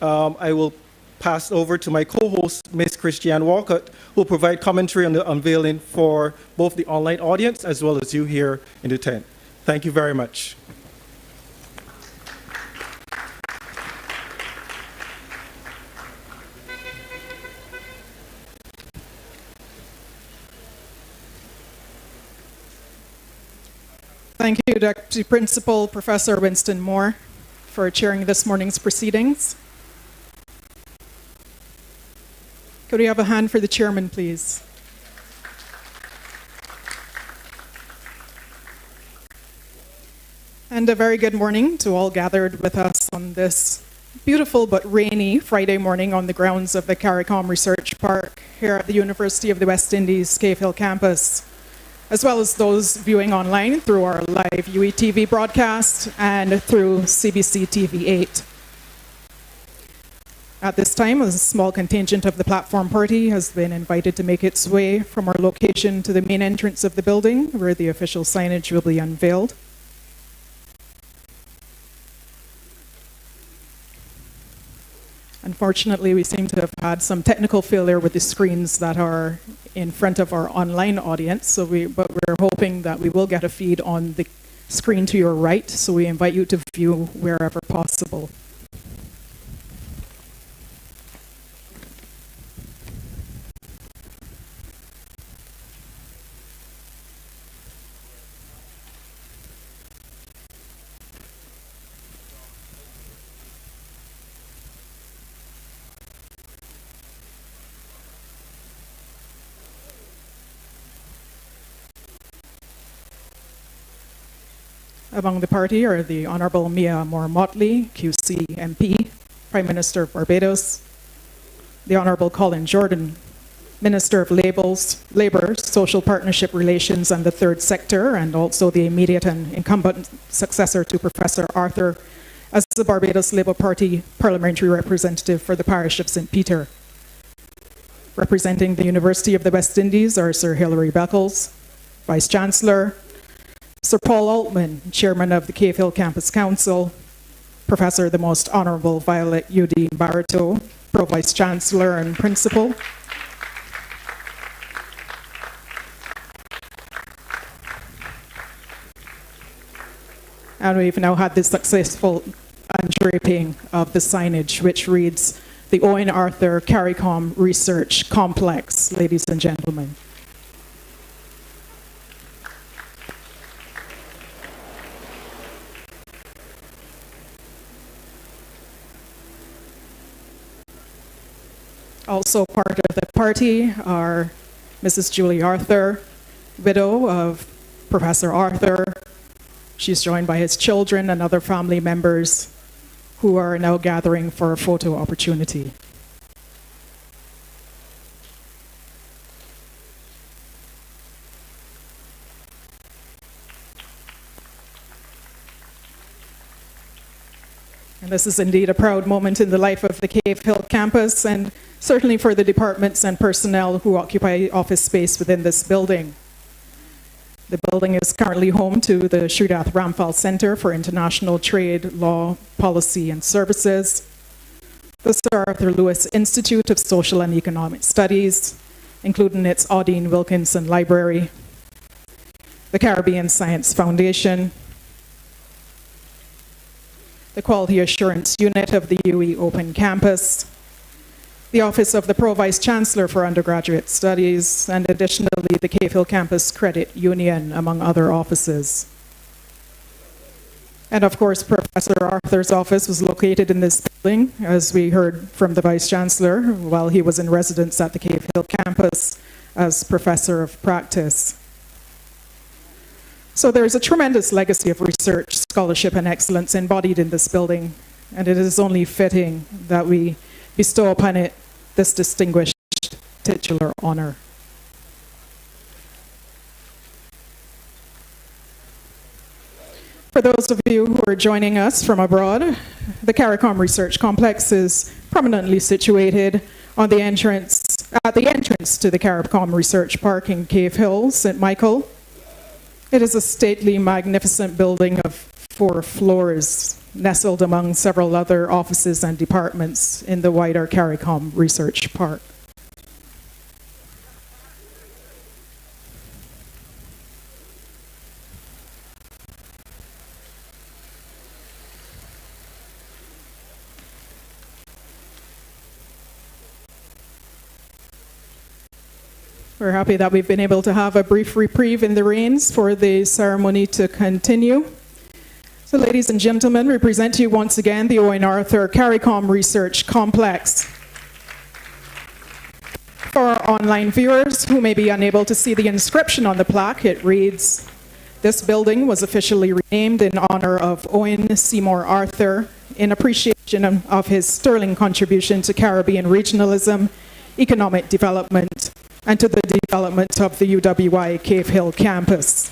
I will pass over to my co-host, Ms. Christiane Walcott, who will provide commentary on the unveiling for both the online audience as well as you here in the tent. Thank you very much. Thank you, Deputy Principal Professor Winston Moore, for chairing this morning's proceedings. Could we have a hand for the chairman, please? And a very good morning to all gathered with us on this beautiful but rainy Friday morning on the grounds of the CARICOM Research Park here at the University of the West Indies Cave Hill campus, as well as those viewing online through our live UETV broadcast and through CBC TV 8. At this time, a small contingent of the platform party has been invited to make its way from our location to the main entrance of the building, where the official signage will be unveiled. Unfortunately, we seem to have had some technical failure with the screens that are in front of our online audience, but we're hoping that we will get a feed on the screen to your right, so we invite you to view wherever possible. Among the party are the Honourable Mia Moore-Motley, QC MP, Prime Minister of Barbados, the Honourable Colin Jordan, Minister of Labour, Social Partnership Relations and the Third Sector, and also the immediate and incumbent successor to Professor Arthur as the Barbados Labour Party parliamentary representative for the parish of St. Peter. Representing the University of the West Indies are Sir Hilary Beckles, Vice Chancellor, Sir Paul Altman, Chairman of the Cave Hill Campus Council, Professor the Most Honourable Violet U.D. Barreto, Pro-Vice Chancellor and Principal, and we've now had the successful undraping of the signage, which reads, the Owen Arthur CARICOM Research Complex, ladies and gentlemen. Also part of the party are Mrs. Julie Arthur, widow of Professor Arthur. She's joined by his children and other family members who are now gathering for a photo opportunity. And this is indeed a proud moment in the life of the Cave Hill campus, and certainly for the departments and personnel who occupy office space within this building. The building is currently home to the Sridath Ramphal Center for International Trade, Law, Policy and Services, the Sir Arthur Lewis Institute of Social and Economic Studies, including its Audine Wilkinson Library, the Caribbean Science Foundation, the Quality Assurance Unit of the UE Open Campus, the Office of the Pro-Vice Chancellor for Undergraduate Studies, and additionally the Cave Hill Campus Credit Union, among other offices. And of course, Professor Arthur's office was located in this building, as we heard from the Vice Chancellor, while he was in residence at the Cave Hill campus as Professor of Practice. So there's a tremendous legacy of research, scholarship, and excellence embodied in this building, and it is only fitting that we bestow upon it this distinguished titular honor. For those of you who are joining us from abroad, the CARICOM Research Complex is prominently situated at the entrance to the CARICOM Research Park in Cave Hill, St. Michael. It is a stately, magnificent building of 4 floors, nestled among several other offices and departments in the wider CARICOM Research Park. We're happy that we've been able to have a brief reprieve in the rains for the ceremony to continue. So, ladies and gentlemen, we present to you once again the Owen Arthur CARICOM Research Complex. For our online viewers who may be unable to see the inscription on the plaque, it reads, "This building was officially renamed in honor of Owen Seymour Arthur in appreciation of his sterling contribution to Caribbean regionalism, economic development, and to the development of the UWI Cave Hill campus."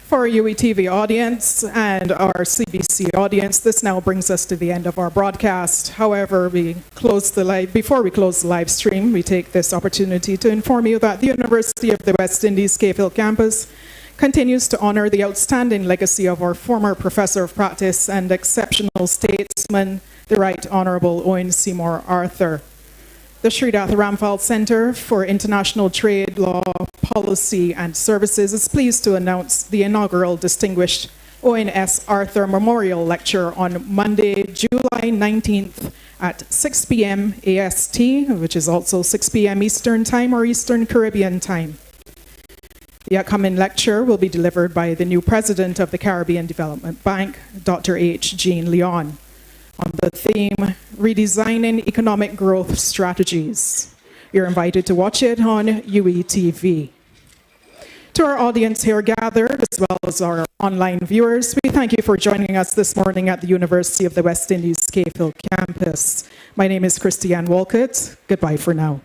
For our UETV audience and our CBC audience, this now brings us to the end of our broadcast. However, before we close the live stream, we take this opportunity to inform you that the University of the West Indies Cave Hill campus continues to honor the outstanding legacy of our former Professor of Practice and exceptional statesman, the Right Honourable Owen Seymour Arthur. The Sridath Ramphal Centre for International Trade, Law, Policy and Services is pleased to announce the inaugural Distinguished Owen S. Arthur Memorial Lecture on Monday, July 19th at 6 p.m. AST, which is also 6 p.m. Eastern Time or Eastern Caribbean Time. The upcoming lecture will be delivered by the new president of the Caribbean Development Bank, Dr. H. Jean Leon, on the theme, Redesigning Economic Growth Strategies. You're invited to watch it on UETV. To our audience here gathered, as well as our online viewers, we thank you for joining us this morning at the University of the West Indies Cave Hill campus. My name is Christiane Wolcott. Goodbye for now.